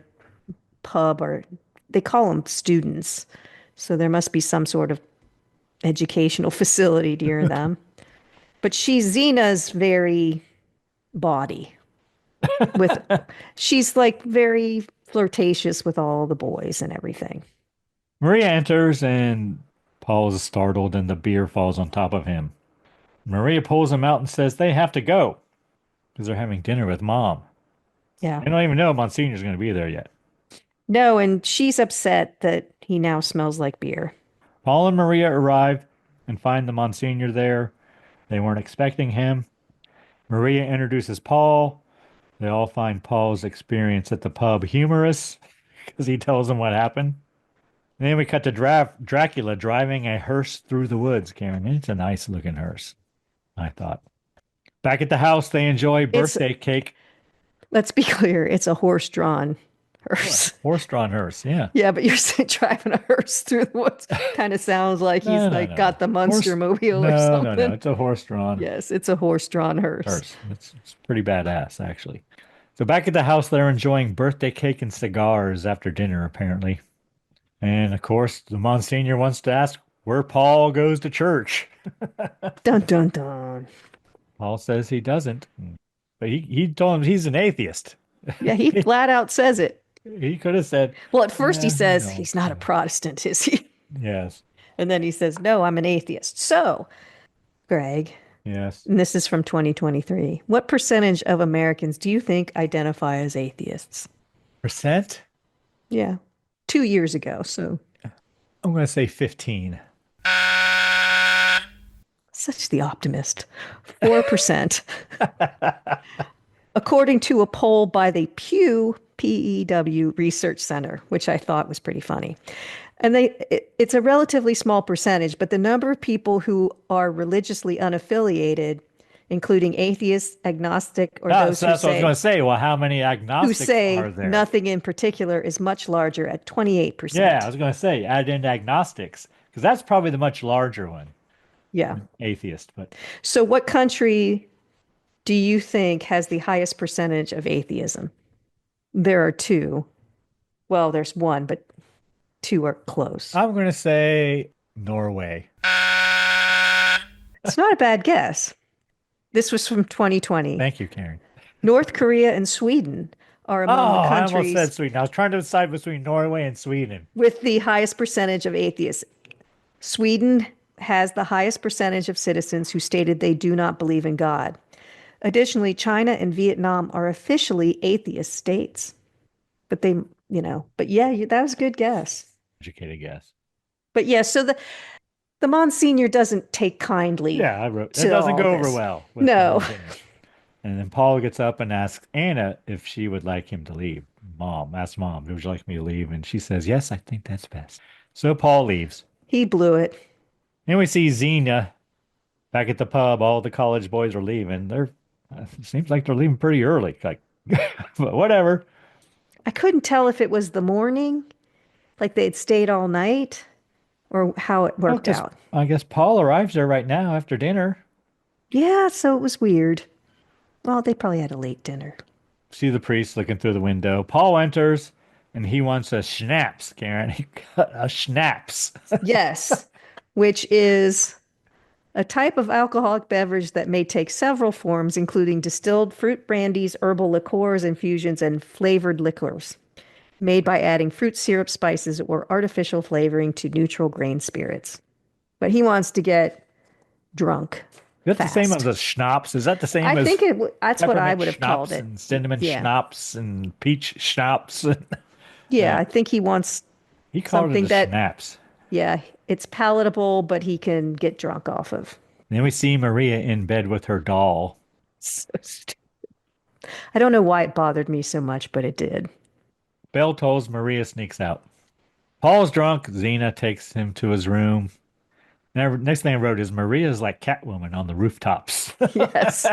pub they call them students. So there must be some sort of educational facility near them. But Xena's very bawdy. She's like very flirtatious with all the boys and everything. Maria enters and Paul is startled and the beer falls on top of him. Maria pulls him out and says they have to go because they're having dinner with Mom. Yeah. They don't even know Monsignor's going to be there yet. No, and she's upset that he now smells like beer. Paul and Maria arrive and find the Monsignor there. They weren't expecting him. Maria introduces Paul. They all find Paul's experience at the pub humorous because he tells them what happened. And then we cut to Dracula driving a hearse through the woods, Karen. It's a nice looking hearse, I thought. Back at the house, they enjoy birthday cake. Let's be clear, it's a horse-drawn hearse. Horse-drawn hearse, yeah. Yeah, but you're driving a hearse through the woods. Kind of sounds like he's got the Munster mobile or something. No, it's a horse-drawn. Yes, it's a horse-drawn hearse. It's pretty badass, actually. So back at the house, they're enjoying birthday cake and cigars after dinner, apparently. And, of course, the Monsignor wants to ask where Paul goes to church. Dun, dun, dun. Paul says he doesn't. But he told him he's an atheist. Yeah, he flat out says it. He could have said... Well, at first he says he's not a Protestant, is he? Yes. And then he says, no, I'm an atheist. So, Greg... Yes. And this is from 2023. What percentage of Americans do you think identify as atheists? Percent? Yeah. 2 years ago, so. I'm going to say 15. Such the optimist. 4%. According to a poll by the Pew, P-E-W Research Center, which I thought was pretty funny. And it's a relatively small percentage, but the number of people who are religiously unaffiliated, including atheists, agnostic, or those so that's what I was going to say. Well, how many agnostics who say are there? Nothing in particular, is much larger at 28%. Yeah, I was going to say, add in agnostics, because that's probably the much larger one. Yeah. Atheist. But so what country do you think has the highest percentage of atheism? There are two. Well, there's one, but two are close. I'm going to say Norway. It's not a bad guess. This was from 2020. Thank you, Karen. North Korea and Sweden are among the countries. I almost said Sweden. I was trying to decide between Norway and Sweden. With the highest percentage of atheists. Sweden has the highest percentage of citizens who stated they do not believe in God. Additionally, China and Vietnam are officially atheist states. But that was a good guess. Educated guess. But yeah, so the Monsignor doesn't take kindly. Yeah, I wrote. It doesn't go over well. No. And then Paul gets up and asks Anna if she would like him to leave. Ask Mom, would you like me to leave? And she says, yes, I think that's best. So Paul leaves. He blew it. Then we see Xena back at the pub. All the college boys are leaving. It seems like they're leaving pretty early. But whatever. I couldn't tell if it was the morning, like they'd stayed all night, or how it worked out. I guess Paul arrives there right now after dinner. Yeah, so it was weird. Well, they probably had a late dinner. See the priest looking through the window. Paul enters, and he wants a schnapps, Karen. He got a schnapps. Yes, which is a type of alcoholic beverage that may take several forms, including distilled fruit brandies, herbal liqueurs, infusions, and flavored liquors. made by adding fruit syrup, spices, or artificial flavoring to neutral grain spirits. But he wants to get drunk Is that the same as fast. a schnapps? Is that the I same as think that's what I peppermint would have called schnapps it. and cinnamon Yeah. schnapps and peach schnapps? Yeah, I think he wants He called it something a that, schnapps. yeah, it's palatable, but he can get drunk off of. Then we see Maria in bed with her doll. So stupid. I don't know why it bothered me so much, but it did. Bell tolls, Maria sneaks out. Paul's drunk. Xena takes him to his room. Next thing I wrote is Maria's like Catwoman on the rooftops. Yes.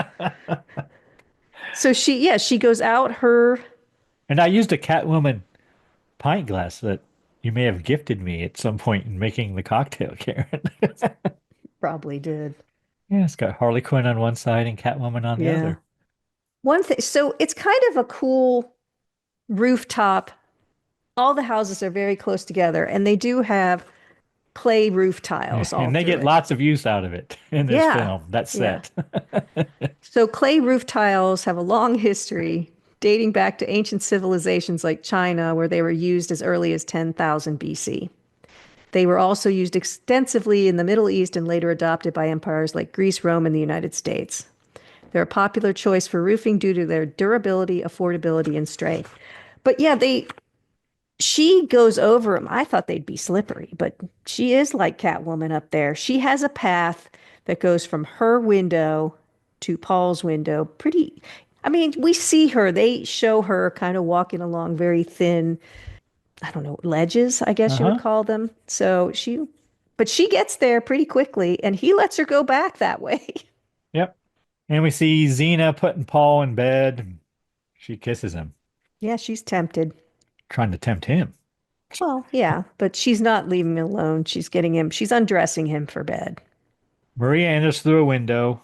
So she goes out her, And I used a Catwoman pint glass that you may have gifted me at some point in making the cocktail, Karen. probably did. Yeah, it's got Harley Quinn on one side and Catwoman on the Yeah. other. One thing, so it's kind of a cool rooftop. All the houses are very close together, and they do have clay roof tiles all And they through get it. lots of use out of it in this Yeah. film, that Yeah. set. So clay roof tiles have a long history dating back to ancient civilizations like China, where they were used as early as 10,000 BC. They were also used extensively in the Middle East and later adopted by empires like Greece, Rome, and the United States. They're a popular choice for roofing due to their durability, affordability, and strength. But yeah, she goes over them. I thought they'd be slippery, but she is like Catwoman up there. She has a path that goes from her window to Paul's window. I mean, we see her, they show her kind of walking along very thin, I don't know, ledges, I guess you would call them. But she gets there pretty quickly, and he lets her go back that way. Yep. And we see Xena putting Paul in bed. She kisses him, Yeah, she's tempted. trying to tempt him. Well, yeah, but she's not leaving him alone. She's undressing him for bed. Maria enters through a window,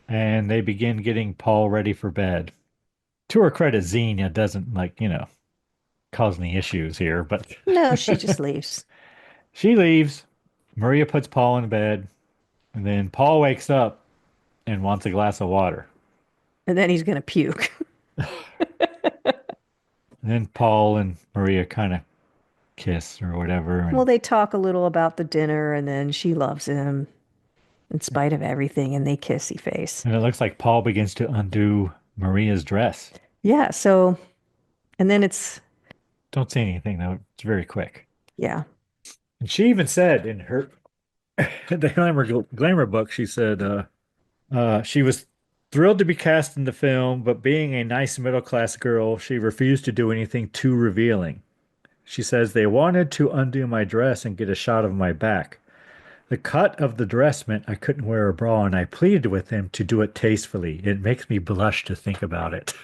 and they begin getting Paul ready for bed. To her credit, Xena doesn't, cause any issues here, but No, she just leaves. she leaves. Maria puts Paul in bed, and then Paul wakes up and wants a glass of water. And then he's going to puke. And then Paul and Maria kind of kiss or whatever. And Well, they talk a little about the dinner, and then she loves him in spite of everything, and they kissy face. it looks like Paul begins to undo Maria's dress. Yeah, so, and then Don't say anything, though. It's very quick. yeah. And she even said in her the glamour book, she said she was thrilled to be cast in the film, but being a nice middle-class girl, she refused to do anything too revealing. She says, they wanted to undo my dress and get a shot of my back. The cut of the dress meant I couldn't wear a bra, and I pleaded with them to do it tastefully. It makes me blush to think about it.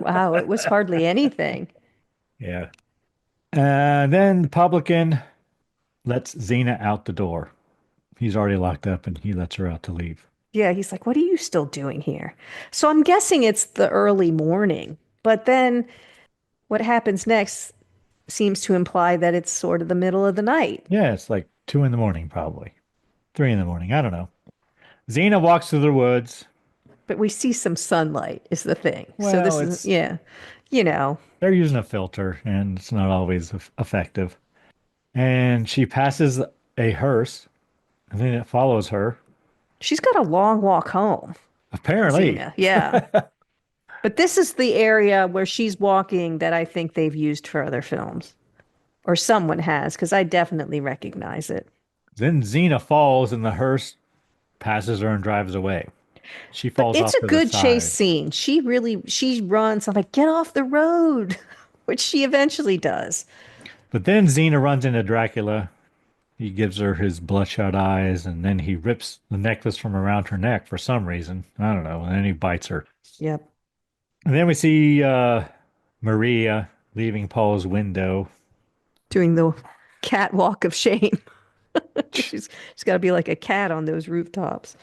Wow, it was hardly anything. Yeah. And then the publican lets Xena out the door. He's already locked up, and he lets her out to leave. Yeah, he's like, what are you still doing here? So I'm guessing it's the early morning. But then what happens next seems to imply that it's sort of the middle of the night. Yeah, it's like 2 in the morning, probably. 3 in the morning. I don't know. Xena walks through the woods. But we see some sunlight is the thing. So Well, this is, yeah, you know, They're using a filter, and it's not always effective. And she passes a hearse, and then it follows her. she's got a long walk home. Apparently. Xena. Yeah. But this is the area where she's walking that I think they've used for other films. Or someone has, because I definitely recognize it. Then Xena falls, and the hearse passes her and drives away. She But falls it's off a to good the side. chase scene. She runs. I'm like, get off the road, which she eventually does. But then Xena runs into Dracula. He gives her his bloodshot eyes, and then he rips the necklace from around her neck for some reason. I don't know. And then he bites her. Yep. And then we see Maria leaving Paul's window. Doing the catwalk of shame. she's got to be like a cat on those rooftops.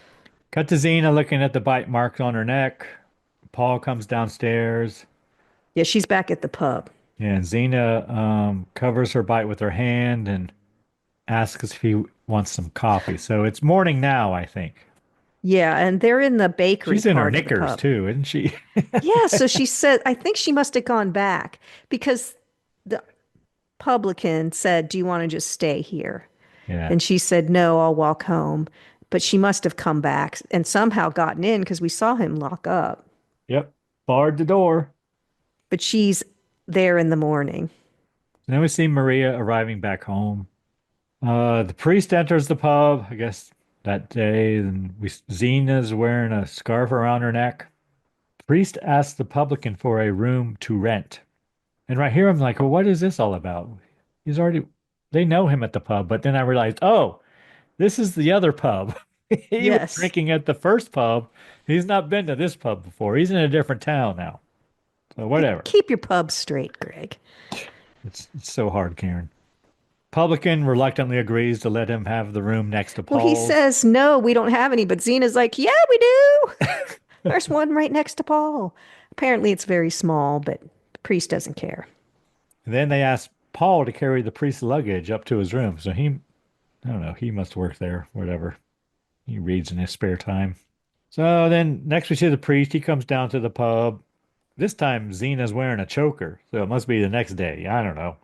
Cut to Xena looking at the bite marks on her neck. Paul comes downstairs. Yeah, she's back at the pub. And Xena covers her bite with her hand and asks if he wants some coffee. So it's morning now, I think. Yeah, and they're in the bakery. She's in her part of the knickers pub. too, isn't she? Yeah, so she said, I think she must have gone back because publican said, "Do you want to just stay here?" Yeah. And she said, "No, I'll walk home." But she must have come back and somehow gotten in because we saw him lock up. Yep. Barred the door. But she's there in the morning. And then we see Maria arriving back home. The priest enters the pub, I guess that day, and Zena's wearing a scarf around her neck. Priest asks the publican for a room to rent. And right here, I'm like, well, what is this all about? They know him at the pub, but then I realized, oh, this is the other pub. He was Yes. drinking at the first pub. He's not been to this pub before. He's in a different town now. So whatever. Keep your pub straight, Greg. It's so hard, Karen. Publican reluctantly agrees to let him have the room next to Paul's. Well, he says, "No, we don't have any." But Zena's like, "Yeah, we do. There's one right next to Paul." Apparently, it's very small, but the priest doesn't care. And then they ask Paul to carry the priest's luggage up to his room. So I don't know, he must work there, whatever. He reads in his spare time. So then next we see the priest. He comes down to the pub. This time Zena's wearing a choker, so it must be the next day. I don't know.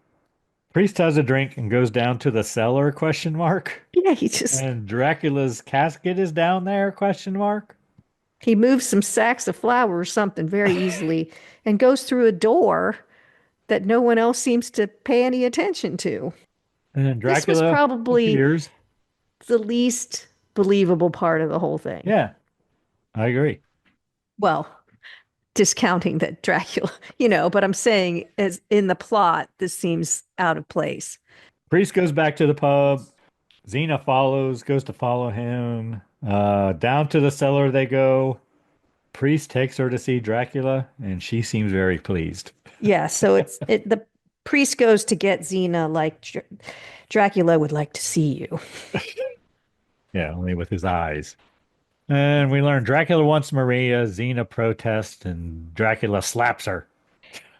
Priest has a drink and goes down to the cellar, question mark. Yeah, he just And Dracula's casket is down there, question mark. he moves some sacks of flour or something very easily and goes through a door that no one else seems to pay any attention to. And then This Dracula was probably appears. the least believable part of the whole thing. Yeah, I agree. Well, discounting that Dracula, but I'm saying as in the plot, this seems out of place. Priest goes back to the pub. Zena goes to follow him. Down to the cellar they go. Priest takes her to see Dracula, and she seems very pleased. Yeah, so the priest goes to get Xena like Dracula would like to see you. Yeah, only with his eyes. And we learn Dracula wants Maria. Xena protests, and Dracula slaps her.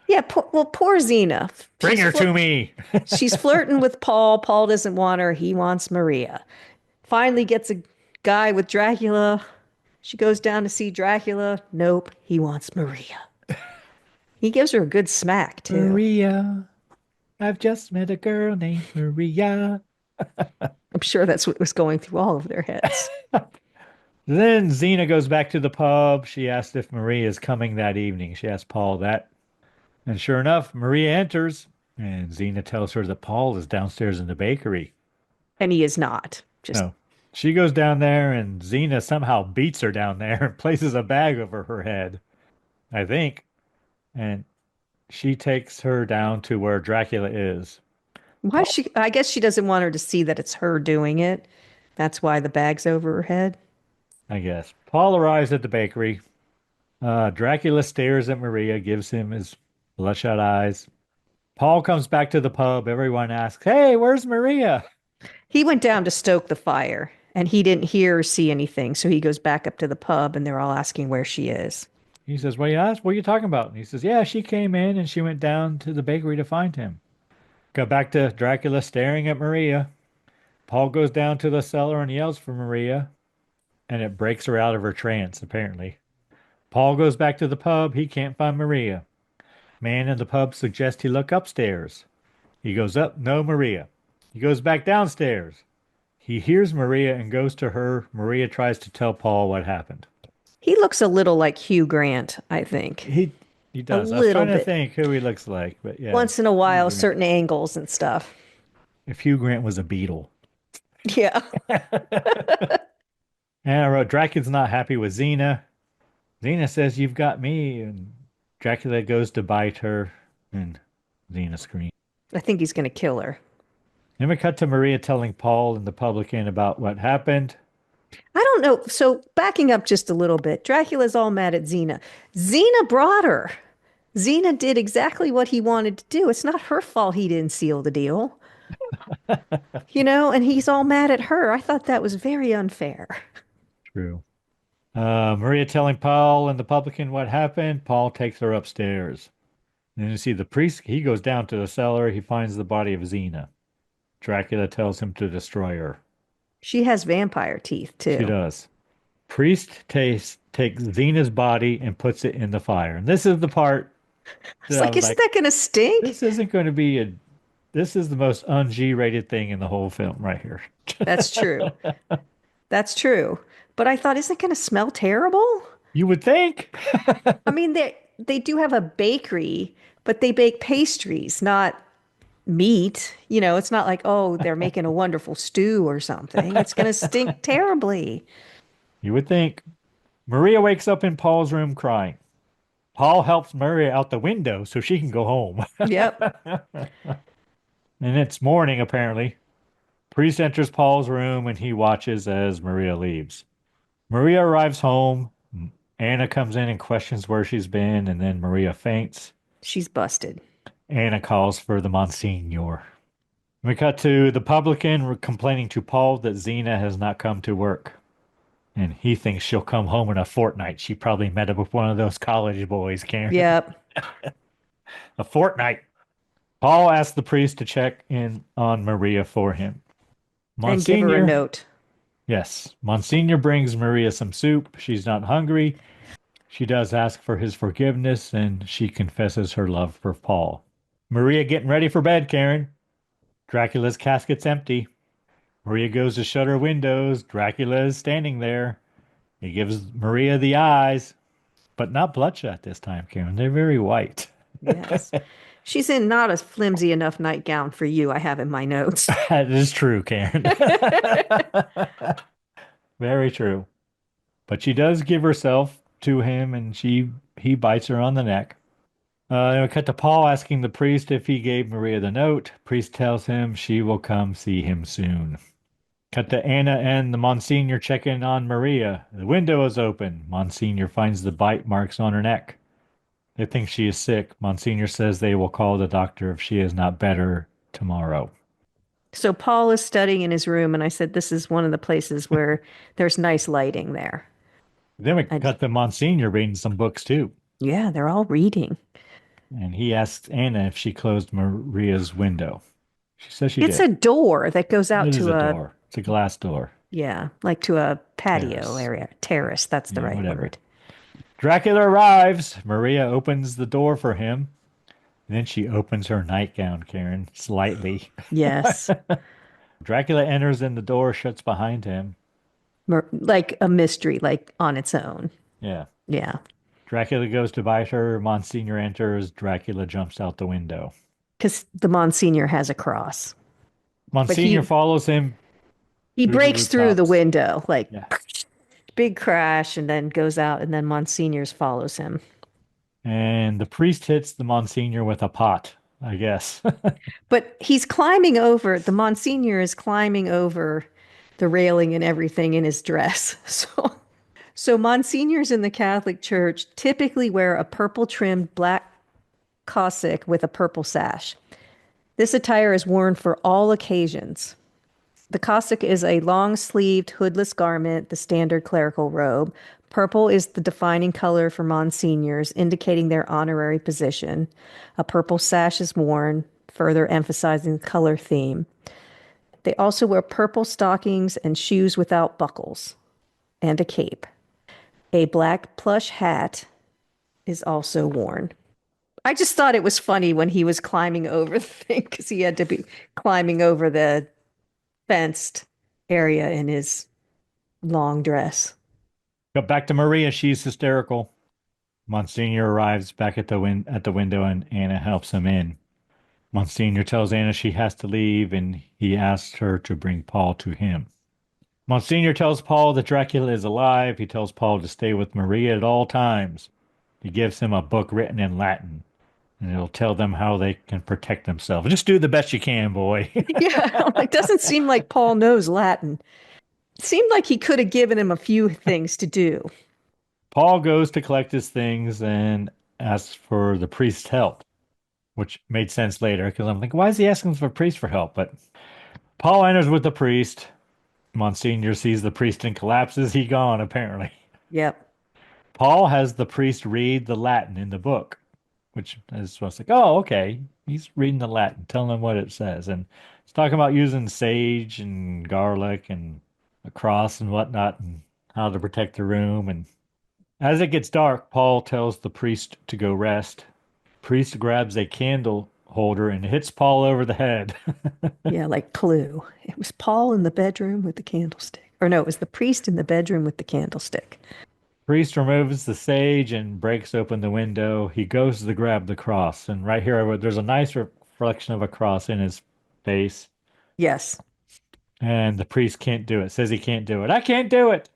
Yeah, poor Xena. Bring her to me. She's flirting with Paul. Paul doesn't want her. He wants Maria. Finally gets a guy with Dracula. She goes down to see Dracula. Nope, he wants Maria. He gives her a good smack, too. Maria, I've just met a girl named Maria. I'm sure that's what was going through all of their heads. Then Xena goes back to the pub. She asks if Maria is coming that evening. She asks Paul that. And sure enough, Maria enters, and Xena tells her that Paul is downstairs in the bakery. And he is not. Just No. She goes down there, and Xena somehow beats her down there and places a bag over her head, I think. And she takes her down to where Dracula is. why I guess she doesn't want her to see that it's her doing it. That's why the bag's over her head. I guess. Paul arrives at the bakery. Dracula stares at Maria, gives him his bloodshot eyes. Paul comes back to the pub. Everyone asks, "Hey, where's Maria?" He went down to stoke the fire and he didn't hear or see anything. So he goes back up to the pub and they're all asking where she is. He says, "Well, you asked, what are you talking about?" And he says, "Yeah, she came in and she went down to the bakery to find him." Got back to Dracula staring at Maria. Paul goes down to the cellar and yells for Maria, and it breaks her out of her trance, apparently. Paul goes back to the pub. He can't find Maria. Man in the pub suggests he look upstairs. He goes up, no Maria. He goes back downstairs. He hears Maria and goes to her. Maria tries to tell Paul what happened. He looks a little like Hugh Grant, I think. He does. I was little trying to bit. think who he looks like, but yeah. Once in a while, certain angles and stuff. If Hugh Grant was a Beatle. Yeah. And I wrote, Dracula's not happy with Xena. Xena says, "You've got me." And Dracula goes to bite her, and Xena screams. I think he's going to kill her. Then we cut to Maria telling Paul and the publican about what happened. I don't know. So backing up just a little bit, Dracula's all mad at Xena. Xena brought her. Xena did exactly what he wanted to do. It's not her fault he didn't seal the deal. And he's all mad at her. I thought that was very unfair. True. Maria telling Paul and the publican what happened. Paul takes her upstairs. And then you see the priest. He goes down to the cellar. He finds the body of Xena. Dracula tells him to destroy her. She has vampire teeth, too. She does. Priest takes Xena's body and puts it in the fire. And this is the part It's like, isn't that going to stink? This isn't going to be a This is the most un-G-rated thing in the whole film right here. That's true. That's true. But I thought, isn't it going to smell terrible? You would think. I mean, they do have a bakery, but they bake pastries, not meat. You know, it's not like, oh, they're making a wonderful stew or something. It's going to stink terribly. You would think. Maria wakes up in Paul's room crying. Paul helps Maria out the window so she can go home. Yep. And it's morning, apparently. Priest enters Paul's room and he watches as Maria leaves. Maria arrives home. Anna comes in and questions where she's been, and then Maria faints. She's busted. Anna calls for the Monsignor. We cut to the publican complaining to Paul that Xena has not come to work. And he thinks she'll come home in a fortnight. She probably met up with one of those college boys, Karen. Yep. A fortnight. Paul asks the priest to check in on Maria for him. And give her a note. Yes. Monsignor brings Maria some soup. She's not hungry. She does ask for his forgiveness, and she confesses her love for Paul. Maria getting ready for bed, Karen. Dracula's casket's empty. Maria goes to shut her windows. Dracula is standing there. He gives Maria the eyes, but not bloodshot this time, Karen. They're very white. Yes. She's in not a flimsy enough nightgown for you, I have in my notes. That is true, Karen. Very true. But she does give herself to him, and he bites her on the neck. We cut to Paul asking the priest if he gave Maria the note. Priest tells him she will come see him soon. Cut to Anna and the Monsignor checking on Maria. The window is open. Monsignor finds the bite marks on her neck. They think she is sick. Monsignor says they will call the doctor if she is not better tomorrow. So Paul is studying in his room, and I said, this is one of the places where there's nice lighting there. Then we got the Monsignor reading some books too. Yeah, they're all reading. And he asks Anna if she closed Maria's window. She says she did. It's a door that goes out to a door. It's a glass door. Yeah, like to a patio area. Terrace, that's the right word. Dracula arrives. Maria opens the door for him. And then she opens her nightgown, Karen, slightly. Yes. Dracula enters and the door shuts behind him. Like a mystery, like on its own. Yeah. Yeah. Dracula goes to bite her. Monsignor enters. Dracula jumps out the window. Because the Monsignor has a cross. Monsignor follows him. He breaks through the window, like big crash, and then goes out, and then Monsignor's follows him. And the priest hits the Monsignor with a pot, I guess. But he's climbing over, the Monsignor is climbing over the railing and everything in his dress. So Monsignors in the Catholic Church typically wear a purple-trimmed black cassock with a purple sash. This attire is worn for all occasions. The cassock is a long-sleeved, hoodless garment, the standard clerical robe. Purple is the defining color for Monsignors, indicating their honorary position. A purple sash is worn, further emphasizing the color theme. They also wear purple stockings and shoes without buckles, and a cape. A black plush hat is also worn. I just thought it was funny when he was climbing over the thing, because he had to be climbing over the fenced area in his long dress. Go back to Maria. She's hysterical. Monsignor arrives back at the window, and Anna helps him in. Monsignor tells Anna she has to leave, and he asks her to bring Paul to him. Monsignor tells Paul that Dracula is alive. He tells Paul to stay with Maria at all times. He gives him a book written in Latin, and it'll tell them how they can protect themselves. Just do the best you can, boy. Yeah, it doesn't seem like Paul knows Latin. It seemed like he could have given him a few things to do. Paul goes to collect his things and asks for the priest's help, which made sense later, because I'm like, why is he asking for priest for help? But Paul enters with the priest. Monsignor sees the priest and collapses. He gone, apparently. Yep. Paul has the priest read the Latin in the book, which is supposed to like, oh, okay. He's reading the Latin, telling him what it says. And it's talking about using sage and garlic and a cross and whatnot and how to protect the room. And as it gets dark, Paul tells the priest to go rest. Priest grabs a candle holder and hits Paul over the head. Yeah, like Clue. It was Paul in the bedroom with the candlestick. Or no, it was the priest in the bedroom with the candlestick. Priest removes the sage and breaks open the window. He goes to grab the cross. And right here, there's a nice reflection of a cross in his face. Yes. And the priest can't do it. Says he can't do it. I can't do it.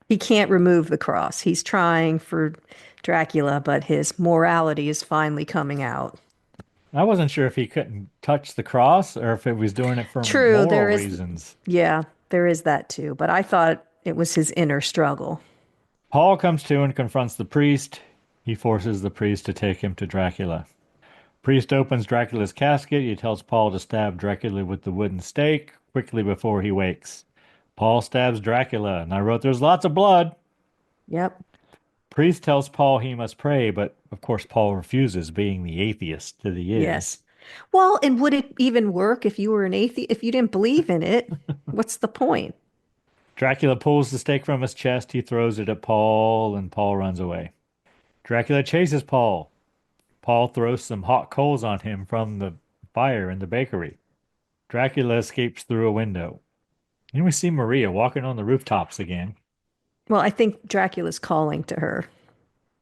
He can't remove the cross. He's trying for Dracula, but his morality is finally coming out. I wasn't sure if he couldn't touch the cross or if it was doing it for True, moral reasons. yeah, there is that too. But I thought it was his inner struggle. Paul comes to and confronts the priest. He forces the priest to take him to Dracula. Priest opens Dracula's casket. He tells Paul to stab Dracula with the wooden stake quickly before he wakes. Paul stabs Dracula, and I wrote there's lots of blood. Yep. Priest tells Paul he must pray, but of course Paul refuses, being the atheist that he is. Yes. Well, and would it even work if you were an atheist? If you didn't believe in it, what's the point? Dracula pulls the stake from his chest. He throws it at Paul, and Paul runs away. Dracula chases Paul. Paul throws some hot coals on him from the fire in the bakery. Dracula escapes through a window. Then we see Maria walking on the rooftops again. Well, I think Dracula's calling to her.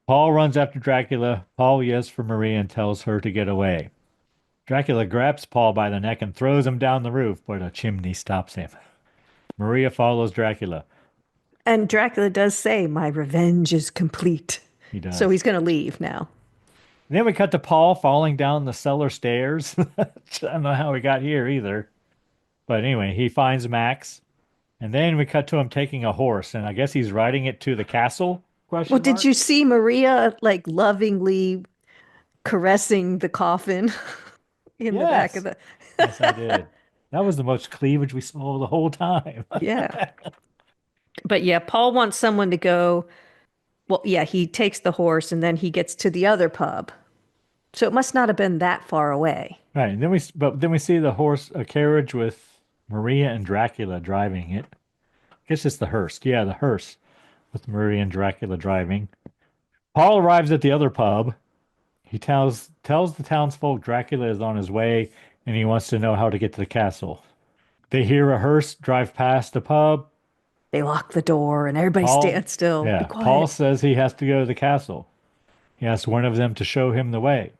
Paul runs after Dracula. Paul yells for Maria and tells her to get away. Dracula grabs Paul by the neck and throws him down the roof, but a chimney stops him. Maria follows Dracula. And Dracula does say, my revenge is complete. He does. So he's going to leave now. And then we cut to Paul falling down the cellar stairs. I don't know how he got here either. But anyway, he finds Max. And then we cut to him taking a horse, and I guess he's riding it to the castle? Well, did you see Maria like lovingly caressing the coffin in the back of the... Yes, I did. That was the most cleavage we saw the whole time. Yeah. But yeah, Paul wants someone to go. Well, yeah, he takes the horse and then he gets to the other pub. So it must not have been that far away. Right. And then we see a carriage with Maria and Dracula driving it. I guess it's the hearse. Yeah, the hearse with Maria and Dracula driving. Paul arrives at the other pub. He tells the townsfolk Dracula is on his way and he wants to know how to get to the castle. They hear a hearse drive past the pub. They lock the door and everybody stands still. Yeah, be quiet. Paul says he has to go to the castle. He asks one of them to show him the way.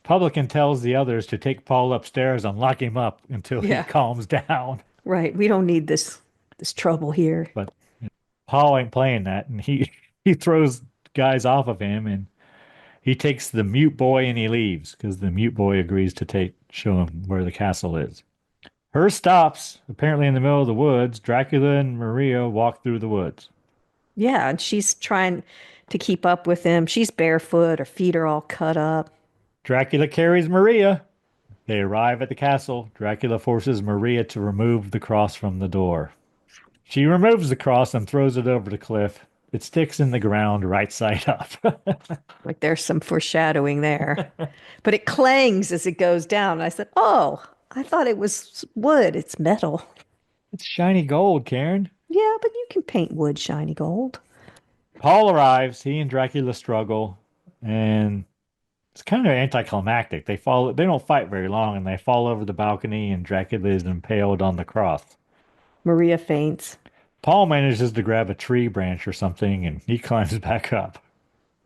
Publican tells the others to take Paul upstairs and lock him up until he calms down. Right. We don't need this trouble here. But Paul ain't playing that, and he throws guys off of him, and he takes the mute boy and he leaves because the mute boy agrees to show him where the castle is. Her stops, apparently in the middle of the woods. Dracula and Maria walk through the woods. Yeah, and she's trying to keep up with him. She's barefoot, her feet are all cut up. Dracula carries Maria. They arrive at the castle. Dracula forces Maria to remove the cross from the door. She removes the cross and throws it over the cliff. It sticks in the ground right side up. Like there's some foreshadowing there. But it clangs as it goes down. And I said, oh, I thought it was wood. It's metal. It's shiny gold, Karen. Yeah, but you can paint wood shiny gold. Paul arrives. He and Dracula struggle. And it's kind of anticlimactic. They don't fight very long, and they fall over the balcony, and Dracula is impaled on the cross. Maria faints. Paul manages to grab a tree branch or something, and he climbs back up.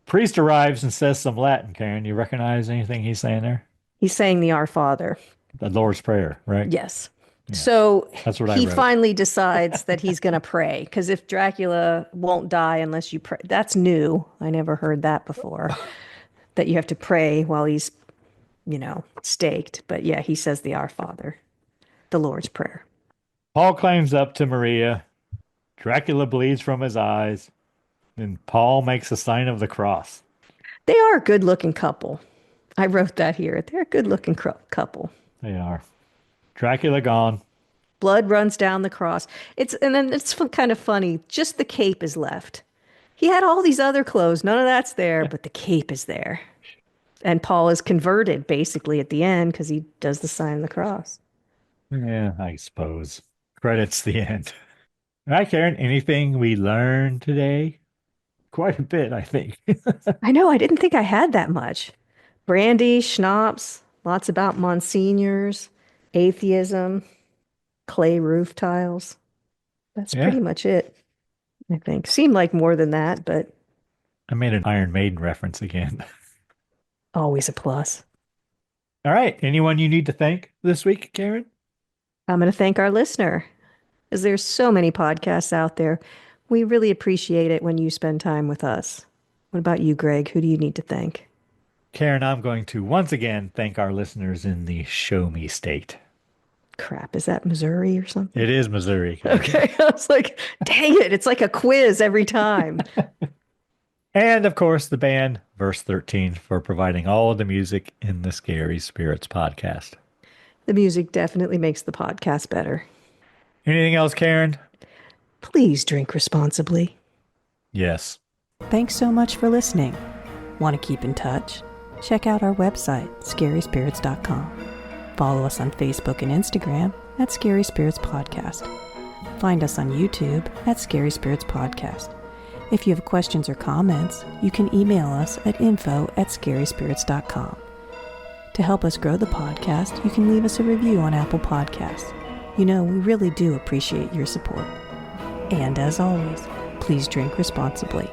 Priest arrives and says some Latin, Karen. You recognize anything he's saying there? He's saying the Our Father. The Lord's Prayer, right? Yes. Yeah. So that's what he finally decides that he's going to pray, because if Dracula won't die unless you pray, that's new. I never heard that before. That you have to pray while he's, staked. But yeah, he says the Our Father, the Lord's Prayer. Paul climbs up to Maria. Dracula bleeds from his eyes. And Paul makes a sign of the cross. They are a good-looking couple. I wrote that here. They're a good-looking couple. They are. Dracula gone. Blood runs down the cross. And then it's kind of funny. Just the cape is left. He had all these other clothes. None of that's there, but the cape is there. And Paul is converted basically at the end because he does the sign of the cross. Yeah, I suppose. Credits the end. All right, Karen, anything we learned today? Quite a bit, I think. I know. I didn't think I had that much. Brandy, schnapps, Lots about Monsignors, atheism, clay roof tiles. That's Yeah. pretty much it, I think. Seemed like more than that, but I made an Iron Maiden reference again. always a plus. All right. Anyone you need to thank this week, Karen? I'm going to thank our listener, as there's so many podcasts out there. We really appreciate it when you spend time with us. What about you, Greg? Who do you need to thank? Karen, I'm going to once again thank our listeners in the Show Me State. Crap, is that Missouri or something? It is Missouri. Karen. Okay, I was like, dang it, it's like a quiz every time. And of course, the band Verse 13 for providing all of the music in the Scary Spirits podcast. The music definitely makes the podcast better. Anything else, Karen? Please drink responsibly. Yes. Thanks so much for listening. Want to keep in touch? Check out our website, scaryspirits.com. Follow us on Facebook and Instagram at Scary Spirits Podcast. Find us on YouTube at Scary Spirits Podcast. If you have questions or comments, you can email us at info@scaryspirits.com. To help us grow the podcast, you can leave us a review on Apple Podcasts. You know, we really do appreciate your support. And as always, please drink responsibly.